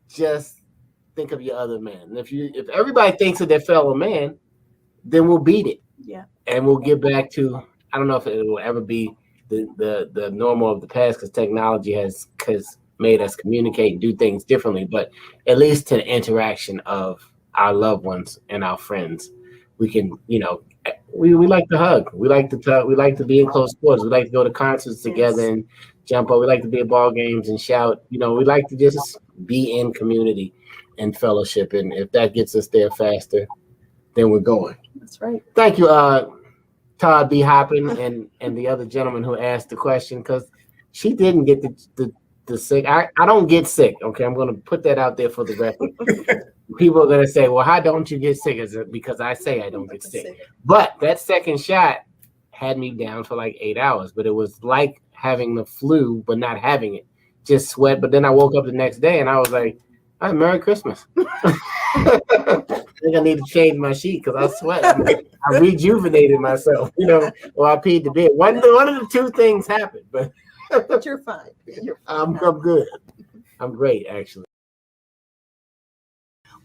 just think of your other man. And if everybody thinks of their fellow man, then we'll beat it. Yeah. And we'll get back to, I don't know if it will ever be the normal of the past, because technology has made us communicate and do things differently, but at least to the interaction of our loved ones and our friends, we can, we like to hug. We like to talk. We like to be in close quarters. We like to go to concerts together and jump up. We like to be at ball games and shout. We like to just be in community and fellowship. And if that gets us there faster, then we're going. That's right. Thank you, Todd B. Hoppin and the other gentleman who asked the question, because she didn't get the sick. I don't get sick. Okay, I'm going to put that out there for the record. People are going to say, well, how don't you get sick? Is it because I say I don't get sick? But that second shot had me down for like 8 hours, but it was like having the flu, but not having it. Just sweat. But then I woke up the next day and I was like, oh, Merry Christmas. I think I need to change my sheet because I sweat. I rejuvenated myself, or I peed the bed. One of the two things happened, but you're fine. I'm good. I'm great, actually.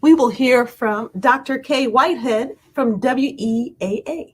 We will hear from Dr. Kay Whitehead from WEAA.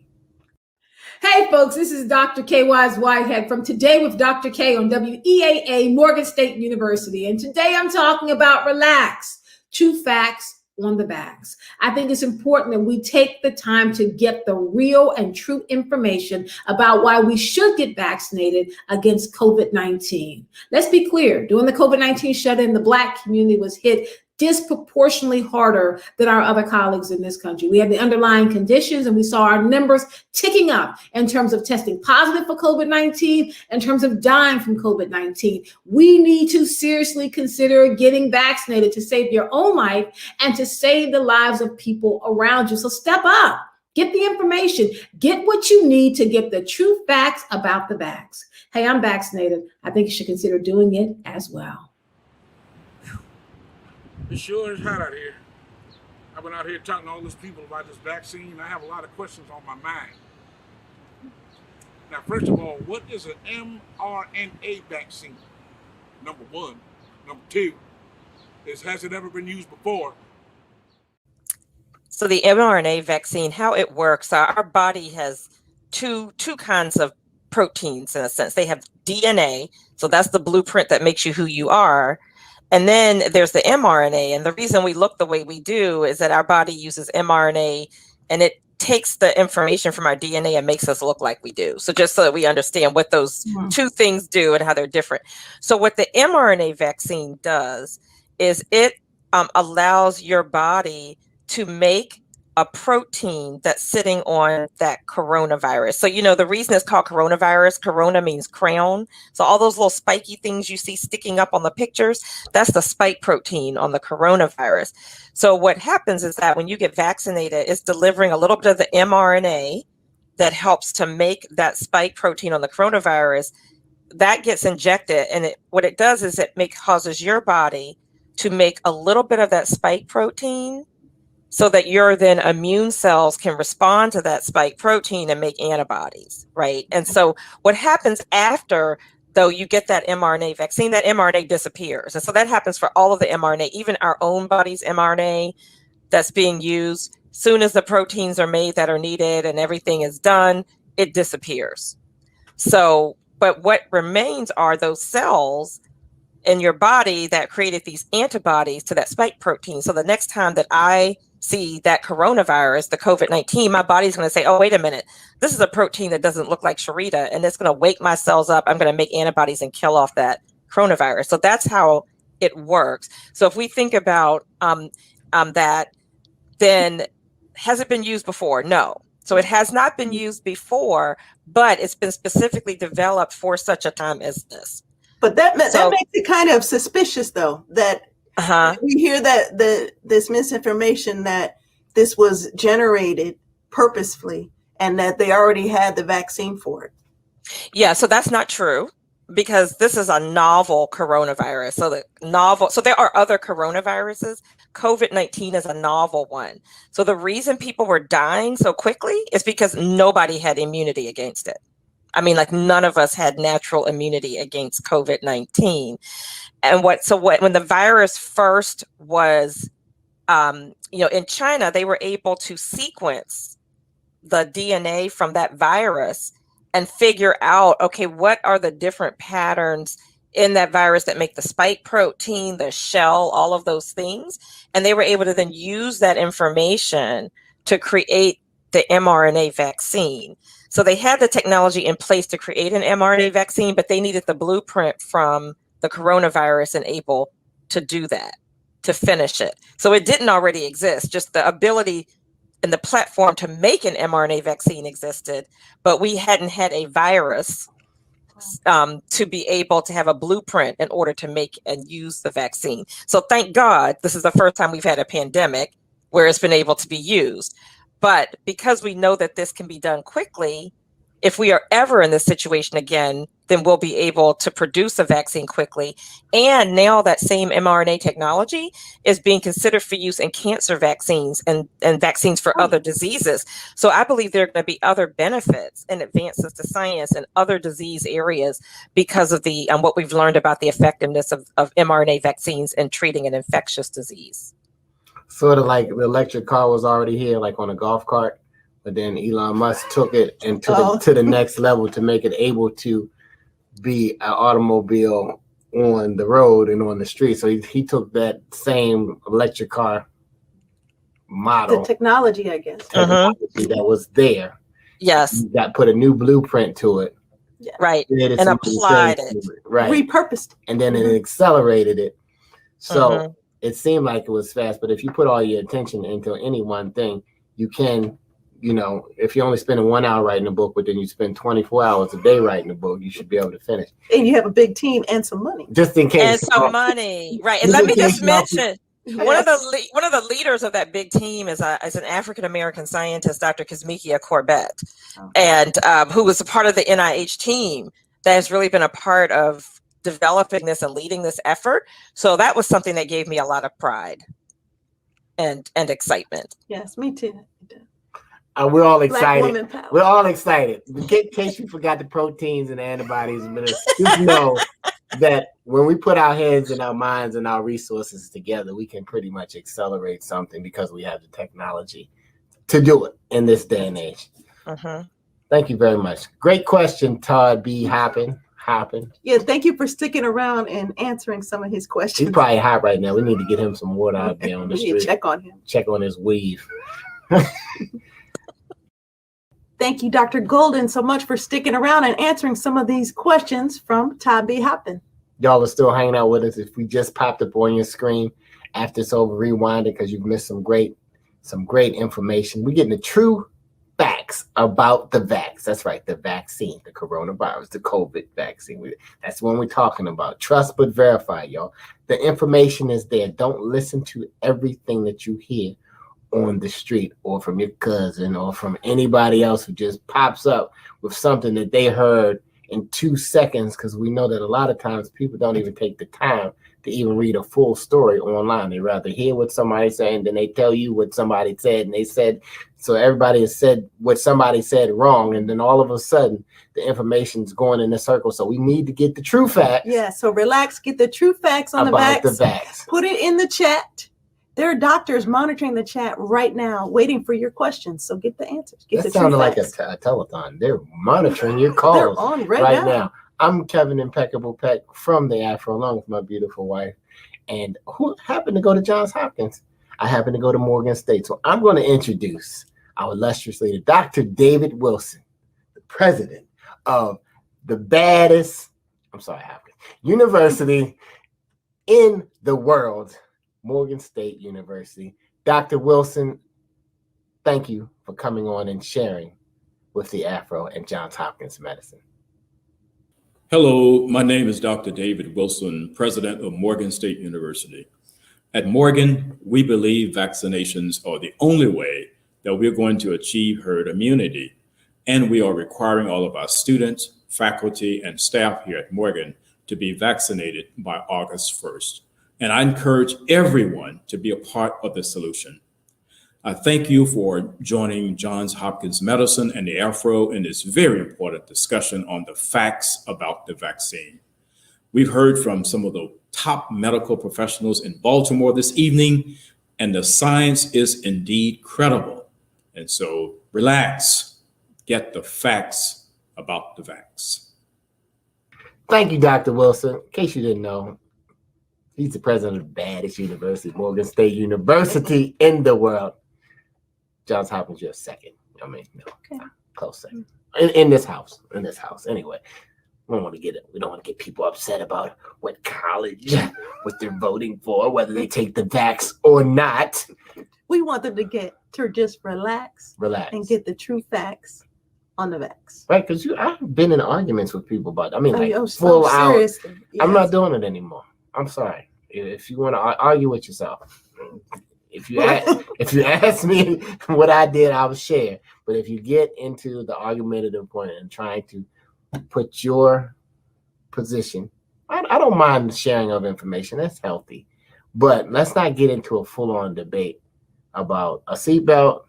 Hey folks, this is Dr. K. Wise Whitehead from Today with Dr. K on WEAA Morgan State University. And today I'm talking about relax, true facts on the backs. I think it's important that we take the time to get the real and true information about why we should get vaccinated against COVID-19. Let's be clear, during the COVID-19 shut-in, the Black community was hit disproportionately harder than our other colleagues in this country. We had the underlying conditions and we saw our numbers ticking up in terms of testing positive for COVID-19, in terms of dying from COVID-19. We need to seriously consider getting vaccinated to save your own life and to save the lives of people around you. So step up, get the information, get what you need to get the true facts about the vax. Hey, I'm vaccinated. I think you should consider doing it as well. It sure is hot out here. I've been out here talking to all these people about this vaccine. I have a lot of questions on my mind. Now, first of all, what is an mRNA vaccine? Number one. Number two is, has it ever been used before? So the mRNA vaccine, how it works, our body has two kinds of proteins in a sense. They have DNA, so that's the blueprint that makes you who you are. And then there's the mRNA. And the reason we look the way we do is that our body uses mRNA and it takes the information from our DNA and makes us look like we do. So just so that we understand what those two things do and how they're different. So what the mRNA vaccine does is it allows your body to make a protein that's sitting on that coronavirus. So, the reason it's called coronavirus, corona means crown. So all those little spiky things you see sticking up on the pictures, that's the spike protein on the coronavirus. So what happens is that when you get vaccinated, it's delivering a little bit of the mRNA that helps to make that spike protein on the coronavirus. That gets injected. And what it does is it causes your body to make a little bit of that spike protein so that your then immune cells can respond to that spike protein and make antibodies, right? And so what happens after, though, you get that mRNA vaccine, that mRNA disappears. And so that happens for all of the mRNA, even our own body's mRNA that's being used. Soon as the proteins are made that are needed and everything is done, it disappears. So, but what remains are those cells in your body that created these antibodies to that spike protein. So the next time that I see that coronavirus, the COVID-19, my body's going to say, oh, wait a minute, this is a protein that doesn't look like Sharita, and it's going to wake my cells up. I'm going to make antibodies and kill off that coronavirus. So that's how it works. So if we think about that, then has it been used before? No. So it has not been used before, but it's been specifically developed for such a time as this. But that makes it kind of suspicious, though, that we hear that this misinformation that this was generated purposefully and that they already had the vaccine for it. Yeah, so that's not true because this is a novel coronavirus. So there are other coronaviruses. COVID-19 is a novel one. So the reason people were dying so quickly is because nobody had immunity against it. I mean, like none of us had natural immunity against COVID-19. And when the virus first was, in China, they were able to sequence the DNA from that virus and figure out, okay, what are the different patterns in that virus that make the spike protein, the shell, all of those things. And they were able to then use that information to create the mRNA vaccine. So they had the technology in place to create an mRNA vaccine, but they needed the blueprint from the coronavirus and able to do that, to finish it. So it didn't already exist, just the ability and the platform to make an mRNA vaccine existed, but we hadn't had a virus to be able to have a blueprint in order to make and use the vaccine. So thank God, this is the first time we've had a pandemic where it's been able to be used. But because we know that this can be done quickly, if we are ever in this situation again, then we'll be able to produce a vaccine quickly. And now that same mRNA technology is being considered for use in cancer vaccines and vaccines for other diseases. So I believe there are going to be other benefits and advances to science in other disease areas because of the what we've learned about the effectiveness of mRNA vaccines in treating an infectious disease. Sort of like the electric car was already here, like on a golf cart, but then Elon Musk took it to the next level to make it able to be an automobile on the road and on the street. So he took that same electric car model, The technology, I guess. technology that was there. Yes. That put a new blueprint to it. Yeah. Right. And applied it. Right. Repurposed. And then it accelerated it. So it seemed like it was fast, but if you put all your attention into any one thing, you can, you know, if you're only spending 1 hour writing a book, but then you spend 24 hours a day writing a book, you should be able to finish. And you have a big team and some money. Just in case. And some money. Right. And let me just mention, one of the leaders of that big team is an African-American scientist, Dr. Kazmikia Corbett, and who was a part of the NIH team that has really been a part of developing this and leading this effort. So that was something that gave me a lot of pride and excitement. Yes, me too. We're all excited. Black woman power. We're all excited. In case you forgot the proteins and the antibodies, just know that when we put our heads and our minds and our resources together, we can pretty much accelerate something because we have the technology to do it in this day and age. Thank you very much. Great question, Todd B. Hoppin. Yeah, thank you for sticking around and answering some of his questions. He's probably hot right now. We need to get him some water out there on the street. Check on him. Check on his weave. Thank you, Dr. Golden, so much for sticking around and answering some of these questions from Todd B. Hoppin. Y'all are still hanging out with us. If we just popped up on your screen after it's over, rewind it because you've missed some great information. We're getting the true facts about the vax. That's right, the vaccine, the coronavirus, the COVID vaccine. That's what we're talking about. Trust but verify, y'all. The information is there. Don't listen to everything that you hear on the street or from your cousin or from anybody else who just pops up with something that they heard in 2 seconds, because we know that a lot of times people don't even take the time to even read a full story online. They rather hear what somebody said and then they tell you what somebody said, and they said, so everybody has said what somebody said wrong, and then all of a sudden the information's going in a circle. So we need to get the true facts. Yeah, so relax, get the true facts on the vax. Put it in the chat. There are doctors monitoring the chat right now, waiting for your questions. So get the answers. Get that sounded like a telethon. They're monitoring your calls. They're on right now. I'm Kevin Impeccable Peck from the Afro, along with my beautiful wife. And who happened to go to Johns Hopkins? I happen to go to Morgan State. So I'm going to introduce our illustrious leader, Dr. David Wilson, the president of the baddest, university in the world, Morgan State University. Dr. Wilson, thank you for coming on and sharing with the Afro and Johns Hopkins Medicine. Hello, my name is Dr. David Wilson, president of Morgan State University. At Morgan, we believe vaccinations are the only way that we're going to achieve herd immunity, and we are requiring all of our students, faculty, and staff here at Morgan to be vaccinated by August 1st. And I encourage everyone to be a part of the solution. I thank you for joining Johns Hopkins Medicine and the Afro in this very important discussion on the facts about the vaccine. We've heard from some of the top medical professionals in Baltimore this evening, and the science is indeed credible. And so relax, get the facts about the vax. Thank you, Dr. Wilson. In case you didn't know, he's the president of the baddest university, Morgan State University in the world. Johns Hopkins, you're second. I mean, no, Okay. close second. In this house. Anyway, we don't want to get people upset about what college, what they're voting for, whether they take the vax or not. We want them to just relax and get the true facts on the vax. Right, because I've been in arguments with people about. I mean, full out. Seriously, yes. I'm not doing it anymore. I'm sorry. If you want to argue with yourself, if you ask me what I did, I will share. But if you get into the argumentative point and trying to put your position, I don't mind the sharing of information. That's healthy. But let's not get into a full-on debate about a seatbelt,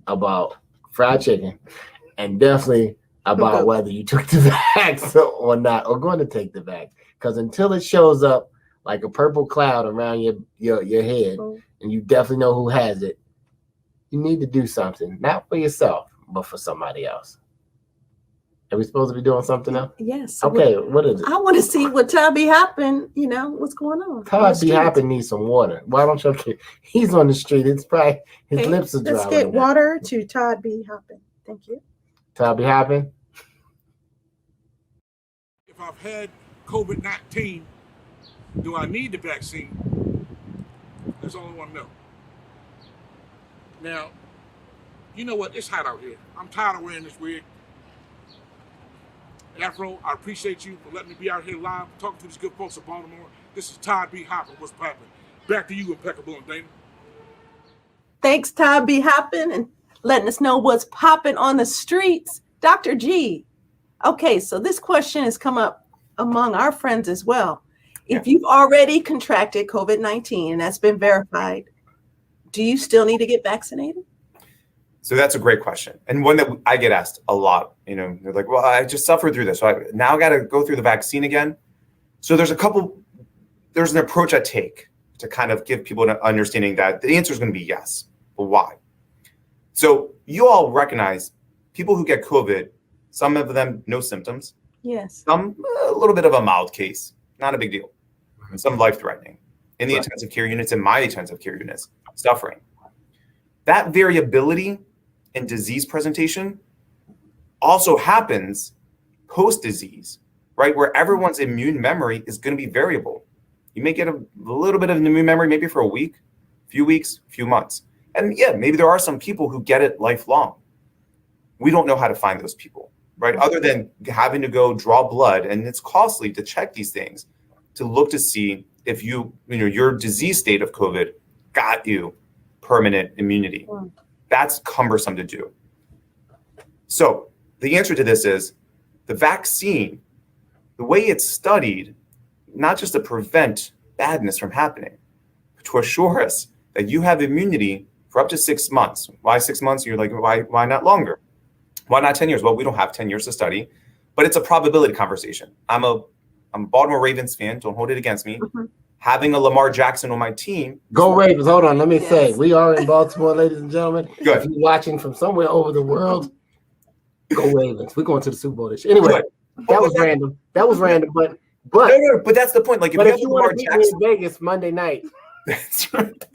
about fried chicken, and definitely about whether you took the vax or not, or going to take the vax. Because until it shows up like a purple cloud around your head, and you definitely know who has it, you need to do something, not for yourself, but for somebody else. Are we supposed to be doing something else? Yes. Okay, what is it? I want to see what Todd B. Happen, what's going on. Todd B. Happen needs some water. Why don't you? He's on the street. It's probably his lips are dry. Let's get water to Todd B. Happen. Thank you. Todd B. Happen. If I've had COVID-19, do I need the vaccine? That's all I want to know. Now, you know what? It's hot out here. I'm tired of wearing this wig. Afro, I appreciate you for letting me be out here live, talking to these good folks of Baltimore. This is Todd B. Hopper. What's poppin'? Back to you, Impeccable and Dana. Thanks, Todd B. Happen, and letting us know what's popping on the streets. Dr. G. Okay, so this question has come up among our friends as well. If you've already contracted COVID-19 and that's been verified, do you still need to get vaccinated? So that's a great question. And one that I get asked a lot, they're like, well, I just suffered through this. So I now got to go through the vaccine again. So there's an approach I take to kind of give people an understanding that the answer is going to be yes, but why? So you all recognize people who get COVID, some of them, no symptoms. Yes. Some, a little bit of a mild case, not a big deal. And some life-threatening. In the intensive care units, in my intensive care units, suffering. That variability in disease presentation also happens post-disease, right? Where everyone's immune memory is going to be variable. You may get a little bit of an immune memory maybe for a week, few weeks, few months. And yeah, maybe there are some people who get it lifelong. We don't know how to find those people, right? Other than having to go draw blood, and it's costly to check these things, to look to see if your disease state of COVID got you permanent immunity. That's cumbersome to do. So the answer to this is the vaccine, the way it's studied, not just to prevent badness from happening, but to assure us that you have immunity for up to 6 months. Why 6 months? You're like, why not longer? Why not 10 years? Well, we don't have 10 years to study, but it's a probability conversation. I'm a Baltimore Ravens fan. Don't hold it against me. Having a Lamar Jackson on my team. Go Ravens. Hold on. Let me say, we are in Baltimore, ladies and gentlemen. Good. If you're watching from somewhere over the world, go Ravens. We're going to the Super Bowl this year. Anyway, that was random. That was random, but no, but that's the point. Like, if you want to be in Vegas Monday night, that's right.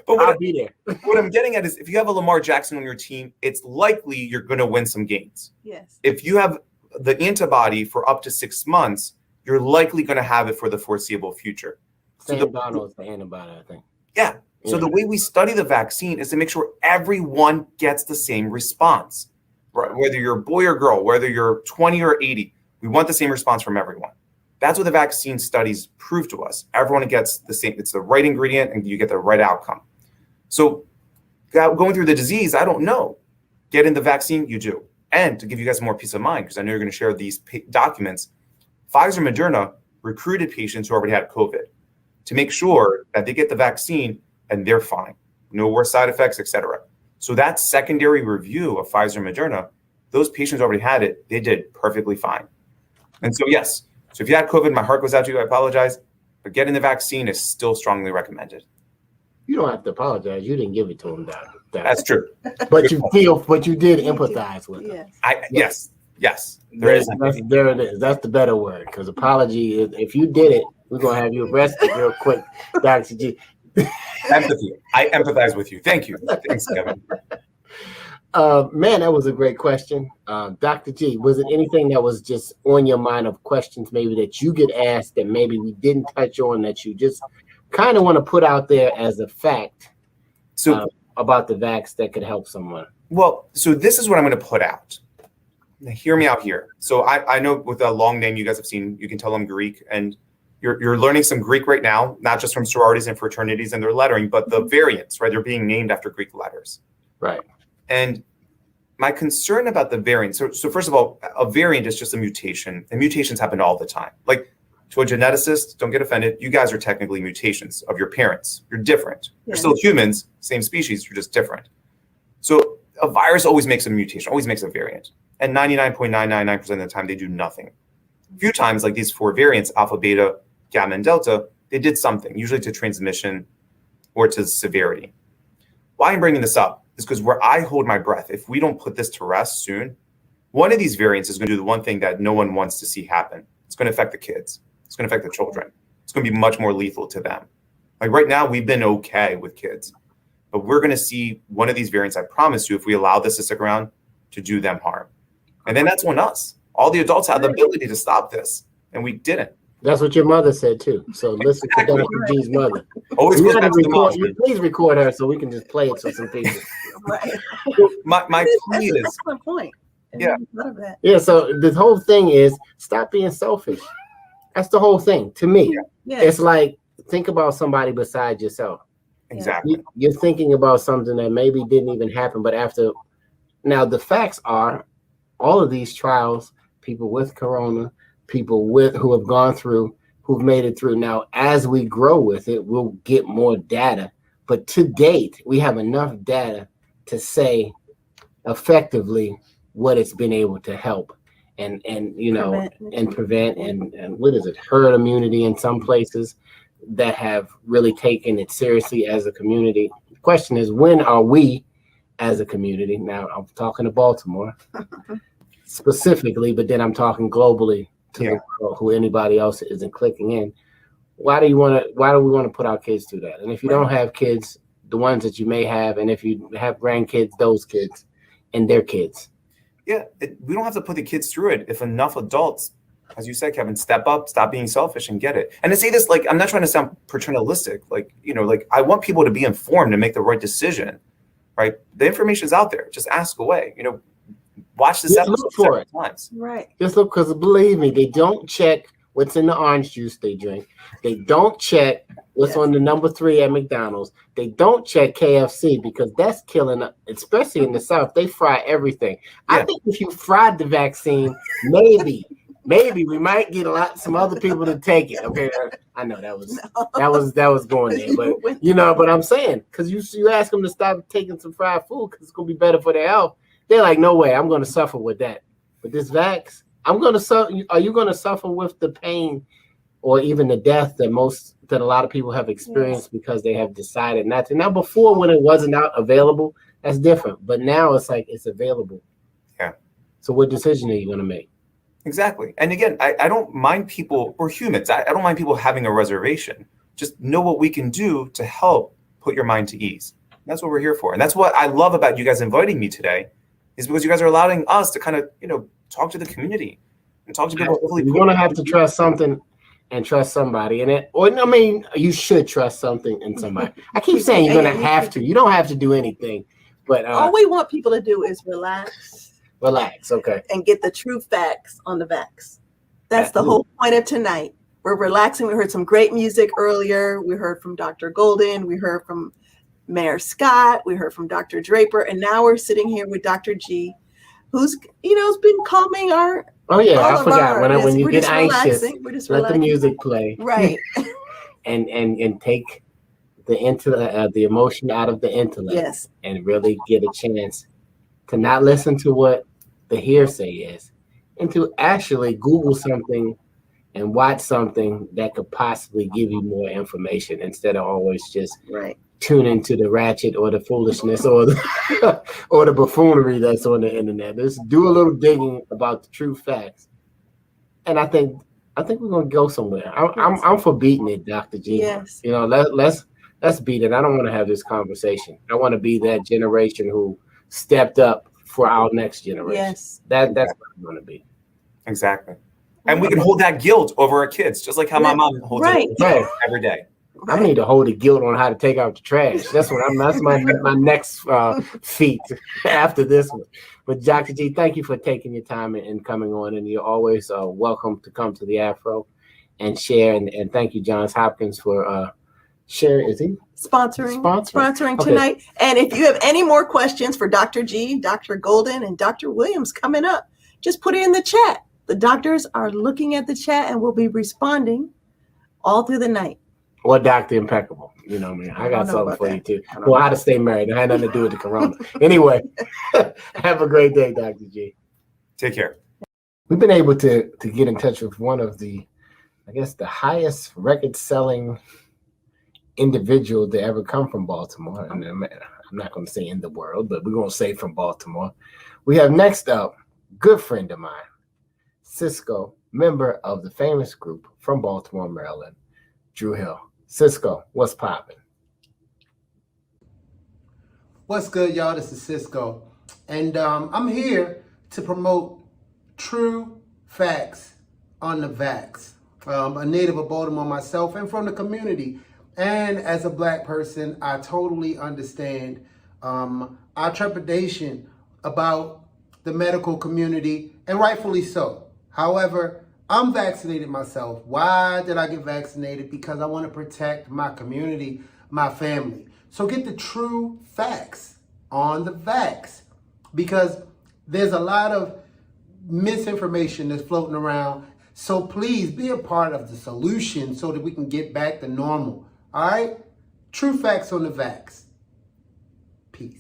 But I'll be there. What I'm getting at is, if you have a Lamar Jackson on your team, it's likely you're going to win some games. Yes. If you have the antibody for up to 6 months, you're likely going to have it for the foreseeable future. Sam Darnold is the antibody, I think. Yeah. So the way we study the vaccine is to make sure everyone gets the same response, right? Whether you're a boy or girl, whether you're 20 or 80, we want the same response from everyone. That's what the vaccine studies prove to us. Everyone gets the same, it's the right ingredient and you get the right outcome. So going through the disease, I don't know. Getting the vaccine, you do. And to give you guys more peace of mind, because I know you're going to share these documents, Pfizer and Moderna recruited patients who already had COVID to make sure that they get the vaccine and they're fine. No worse side effects, etc. So that secondary review of Pfizer and Moderna, those patients already had it, they did perfectly fine. And so yes, so if you had COVID, my heart goes out to you, I apologize, but getting the vaccine is still strongly recommended. You don't have to apologize. You didn't give it to him, Doc. That's true. But you did empathize with them. Yes. Yes. There is. There it is. That's the better word, because apology is, if you did it, we're gonna have you arrested real quick, Dr. G. Empathy. I empathize with you. Thank you. Thanks, Kevin. Man, that was a great question. Dr. G, was it anything that was just on your mind of questions maybe that you get asked that maybe we didn't touch on that you just kind of want to put out there as a fact about the vax that could help someone? Well, so this is what I'm going to put out. Now, hear me out here. So I know with a long name you guys have seen, you can tell I'm Greek, and you're learning some Greek right now, not just from sororities and fraternities and their lettering, but the variants, right? They're being named after Greek letters. Right. And my concern about the variant, so first of all, a variant is just a mutation, and mutations happen all the time. Like, to a geneticist, don't get offended, you guys are technically mutations of your parents. You're different. You're still humans, same species, you're just different. So a virus always makes a mutation, always makes a variant. And 99.999% of the time, they do nothing. A few times, like these 4 variants, alpha, beta, gamma, and delta, they did something, usually to transmission or to severity. Why I'm bringing this up is because where I hold my breath, if we don't put this to rest soon, one of these variants is going to do the one thing that no one wants to see happen. It's going to affect the kids. It's going to affect the children. It's going to be much more lethal to them. Like right now, we've been okay with kids, but we're going to see one of these variants, I promise you, if we allow this to stick around, to do them harm. And then that's on us. All the adults had the ability to stop this, and we didn't. That's what your mother said too. So listen to Dr. G's mother. Always goes back to the mom. Please record her so we can just play it to some people. Right. My plea is, that's my point. Yeah. Yeah. So the whole thing is stop being selfish. That's the whole thing. To me, it's like think about somebody besides yourself. Exactly. You're thinking about something that maybe didn't even happen, but after. Now the facts are, all of these trials, people with corona, people who have gone through, who've made it through. Now, as we grow with it, we'll get more data. But to date, we have enough data to say effectively what it's been able to help and prevent and what is it, herd immunity in some places that have really taken it seriously as a community. The question is, when are we as a community? Now, I'm talking to Baltimore specifically, but then I'm talking globally to the world, who anybody else isn't clicking in. Why do we want to put our kids through that? And if you don't have kids, the ones that you may have, and if you have grandkids, those kids and their kids. Yeah, we don't have to put the kids through it if enough adults, as you said, Kevin, step up, stop being selfish and get it. And to say this, like, I'm not trying to sound paternalistic. Like, I want people to be informed and make the right decision, right? The information is out there. Just ask away. Watch this episode several times. Right. Just look, because believe me, they don't check what's in the orange juice they drink. They don't check what's on the number 3 at McDonald's. They don't check KFC because that's killing, especially in the South. They fry everything. Yeah. I think if you fried the vaccine, maybe we might get some other people to take it. Okay, I know that was going there, but but I'm saying, because you ask them to stop taking some fried food because it's gonna be better for their health. They're like, no way, I'm going to suffer with that. With this vax, I'm going to suffer. Are you going to suffer with the pain or even the death that a lot of people have experienced because they have decided not to? Now, before, when it wasn't available, that's different. But now it's like it's available. Yeah. So what decision are you going to make? Exactly. And again, I don't mind people, we're humans. I don't mind people having a reservation. Just know what we can do to help put your mind to ease. That's what we're here for. And that's what I love about you guys inviting me today, is because you guys are allowing us to kind of, talk to the community and talk to people. You're going to have to trust something and trust somebody. You should trust something and somebody. I keep saying you're going to have to. You don't have to do anything. But all we want people to do is relax. Okay. And get the true facts on the vax. That's the whole point of tonight. We're relaxing. We heard some great music earlier. We heard from Dr. Golden. We heard from Mayor Scott. We heard from Dr. Draper. And now we're sitting here with Dr. G, who's, has been calming our. Oh, yeah. I forgot. When you get anxious, let the music play. Right. and take the emotion out of the intellect. Yes. And really get a chance to not listen to what the hearsay is, and to actually Google something and watch something that could possibly give you more information instead of always just tune into the ratchet or the foolishness or the or the buffoonery that's on the internet. Let's do a little digging about the true facts. And I think we're gonna go somewhere. I'm for beating it, Dr. G. Yes. You know, let's beat it. I don't want to have this conversation. I want to be that generation who stepped up for our next generation. Yes. That's what I'm gonna be. Exactly. And we can hold that guilt over our kids, just like how my mom holds it every day. I need to hold the guilt on how to take out the trash. That's my next feat after this one. But Dr. G, thank you for taking your time and coming on. And you're always welcome to come to the Afro and share. And thank you, Johns Hopkins, for sharing. Is he sponsoring tonight? And if you have any more questions for Dr. G, Dr. Golden, and Dr. Williams coming up, just put it in the chat. The doctors are looking at the chat and will be responding all through the night. Or Dr. Impeccable. You know what I mean? I got something for you too. Well, how to stay married. It had nothing to do with the corona. Anyway, have a great day, Dr. G. Take care. We've been able to get in touch with one of the, I guess, the highest record-selling individual to ever come from Baltimore. And I'm not going to say in the world, but we're going to say from Baltimore. We have next up, good friend of mine, Cisco, member of the famous group from Baltimore, Maryland, Drew Hill. Cisco, what's poppin'? What's good, y'all? This is Cisco. And I'm here to promote Tru Facts on the Vax. A native of Baltimore myself and from the community. And as a Black person, I totally understand our trepidation about the medical community, and rightfully so. However, I'm vaccinated myself. Why did I get vaccinated? Because I want to protect my community, my family. So get the true facts on the vax, because there's a lot of misinformation that's floating around. So please be a part of the solution so that we can get back to normal. All right? True facts on the vax. Peace.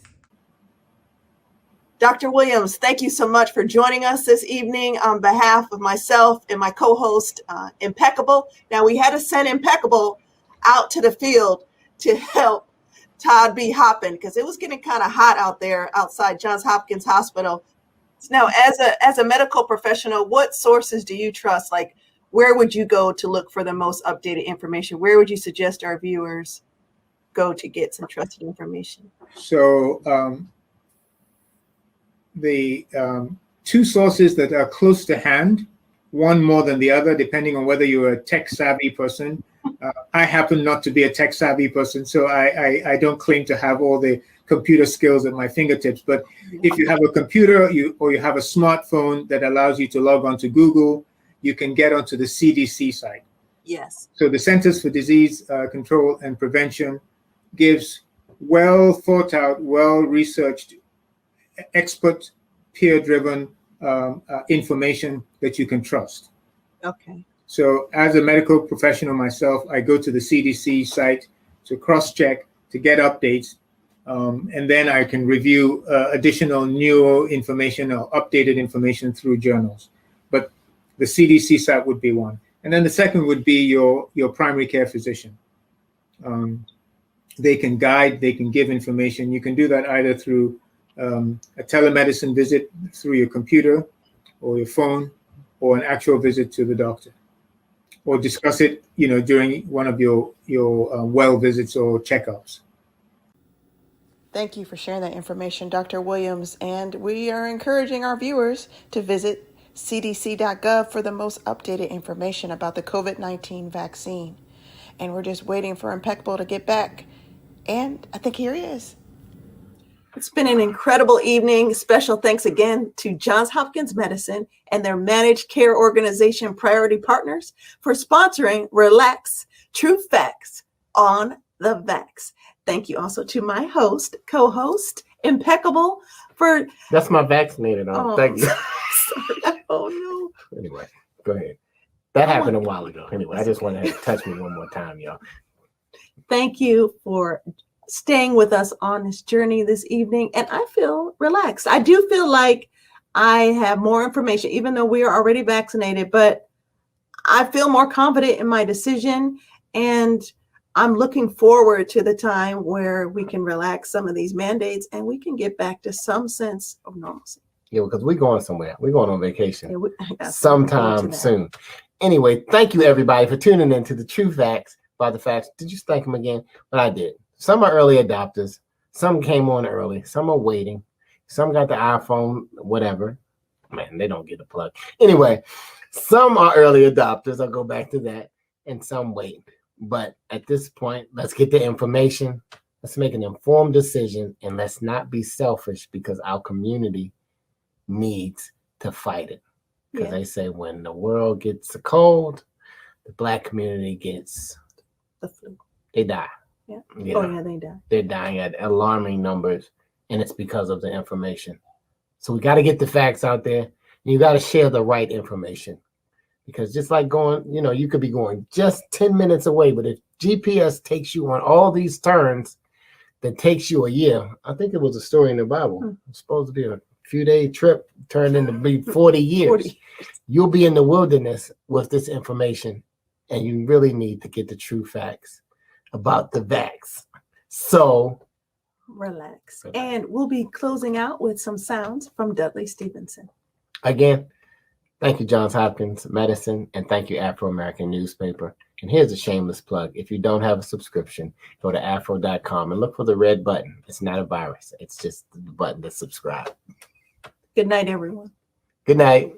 Dr. Williams, thank you so much for joining us this evening on behalf of myself and my co-host, Impeccable. Now, we had to send Impeccable out to the field to help Todd B. Hoppin because it was getting kind of hot out there outside Johns Hopkins Hospital. Now, as a medical professional, what sources do you trust? Like, where would you go to look for the most updated information? Where would you suggest our viewers go to get some trusted information? So, the two sources that are close to hand, one more than the other, depending on whether you're a tech-savvy person. I happen not to be a tech-savvy person, so I don't claim to have all the computer skills at my fingertips. But if you have a computer or you have a smartphone that allows you to log on to Google, you can get onto the CDC site. Yes. So the Centers for Disease Control and Prevention gives well thought out, well researched, expert, peer-driven information that you can trust. Okay. So as a medical professional myself, I go to the CDC site to cross-check, to get updates, and then I can review additional new information or updated information through journals. But the CDC site would be one. And then the second would be your primary care physician. They can guide, they can give information. You can do that either through a telemedicine visit through your computer or your phone, or an actual visit to the doctor, or discuss it, during one of your well visits or checkups. Thank you for sharing that information, Dr. Williams. And we are encouraging our viewers to visit cdc.gov for the most updated information about the COVID-19 vaccine. And we're just waiting for Impeccable to get back. And I think here he is. It's been an incredible evening. Special thanks again to Johns Hopkins Medicine and their managed care organization Priority Partners for sponsoring Relax, Tru Facts on the Vax. Thank you also to my co-host, Impeccable, for... That's my vaccinated arm. Thank you. Sorry. Oh, no. Anyway, go ahead. That happened a while ago. Anyway, I just wanted to touch me one more time, y'all. Thank you for staying with us on this journey this evening. And I feel relaxed. I do feel like I have more information, even though we are already vaccinated, but I feel more confident in my decision. And I'm looking forward to the time where we can relax some of these mandates and we can get back to some sense of normalcy. Yeah, because we're going somewhere. We're going on vacation Yeah, sometime soon. Anyway, thank you everybody for tuning in to the Tru Facts by the Facts. Did you thank them again? But I did. Some are early adopters. Some came on early. Some are waiting. Some got the iPhone, whatever. Man, they don't get a plug. Anyway, some are early adopters. I'll go back to that. And some wait. But at this point, let's get the information. Let's make an informed decision. And let's not be selfish because our community needs to fight it. Because they say when the world gets a cold, the Black community gets the flu. They die. Yeah. You Oh, know, yeah, they die. They're dying at alarming numbers. And it's because of the information. So we got to get the facts out there. And you got to share the right information. Because just like going, you know, you could be going just 10 minutes away, but if GPS takes you on all these turns that takes you a year, I think it was a story in the Bible. It's supposed to be a few-day trip turned into be 40 years. 40. You'll be in the wilderness with this information, and you really need to get the true facts about the vax. So relax. And we'll be closing out with some sounds from Dudley Stevenson. Again, thank you, Johns Hopkins Medicine, and thank you, Afro-American Newspaper. And here's a shameless plug. If you don't have a subscription, go to afro.com and look for the red button. It's not a virus. It's just the button to subscribe. Good night, everyone. Good night.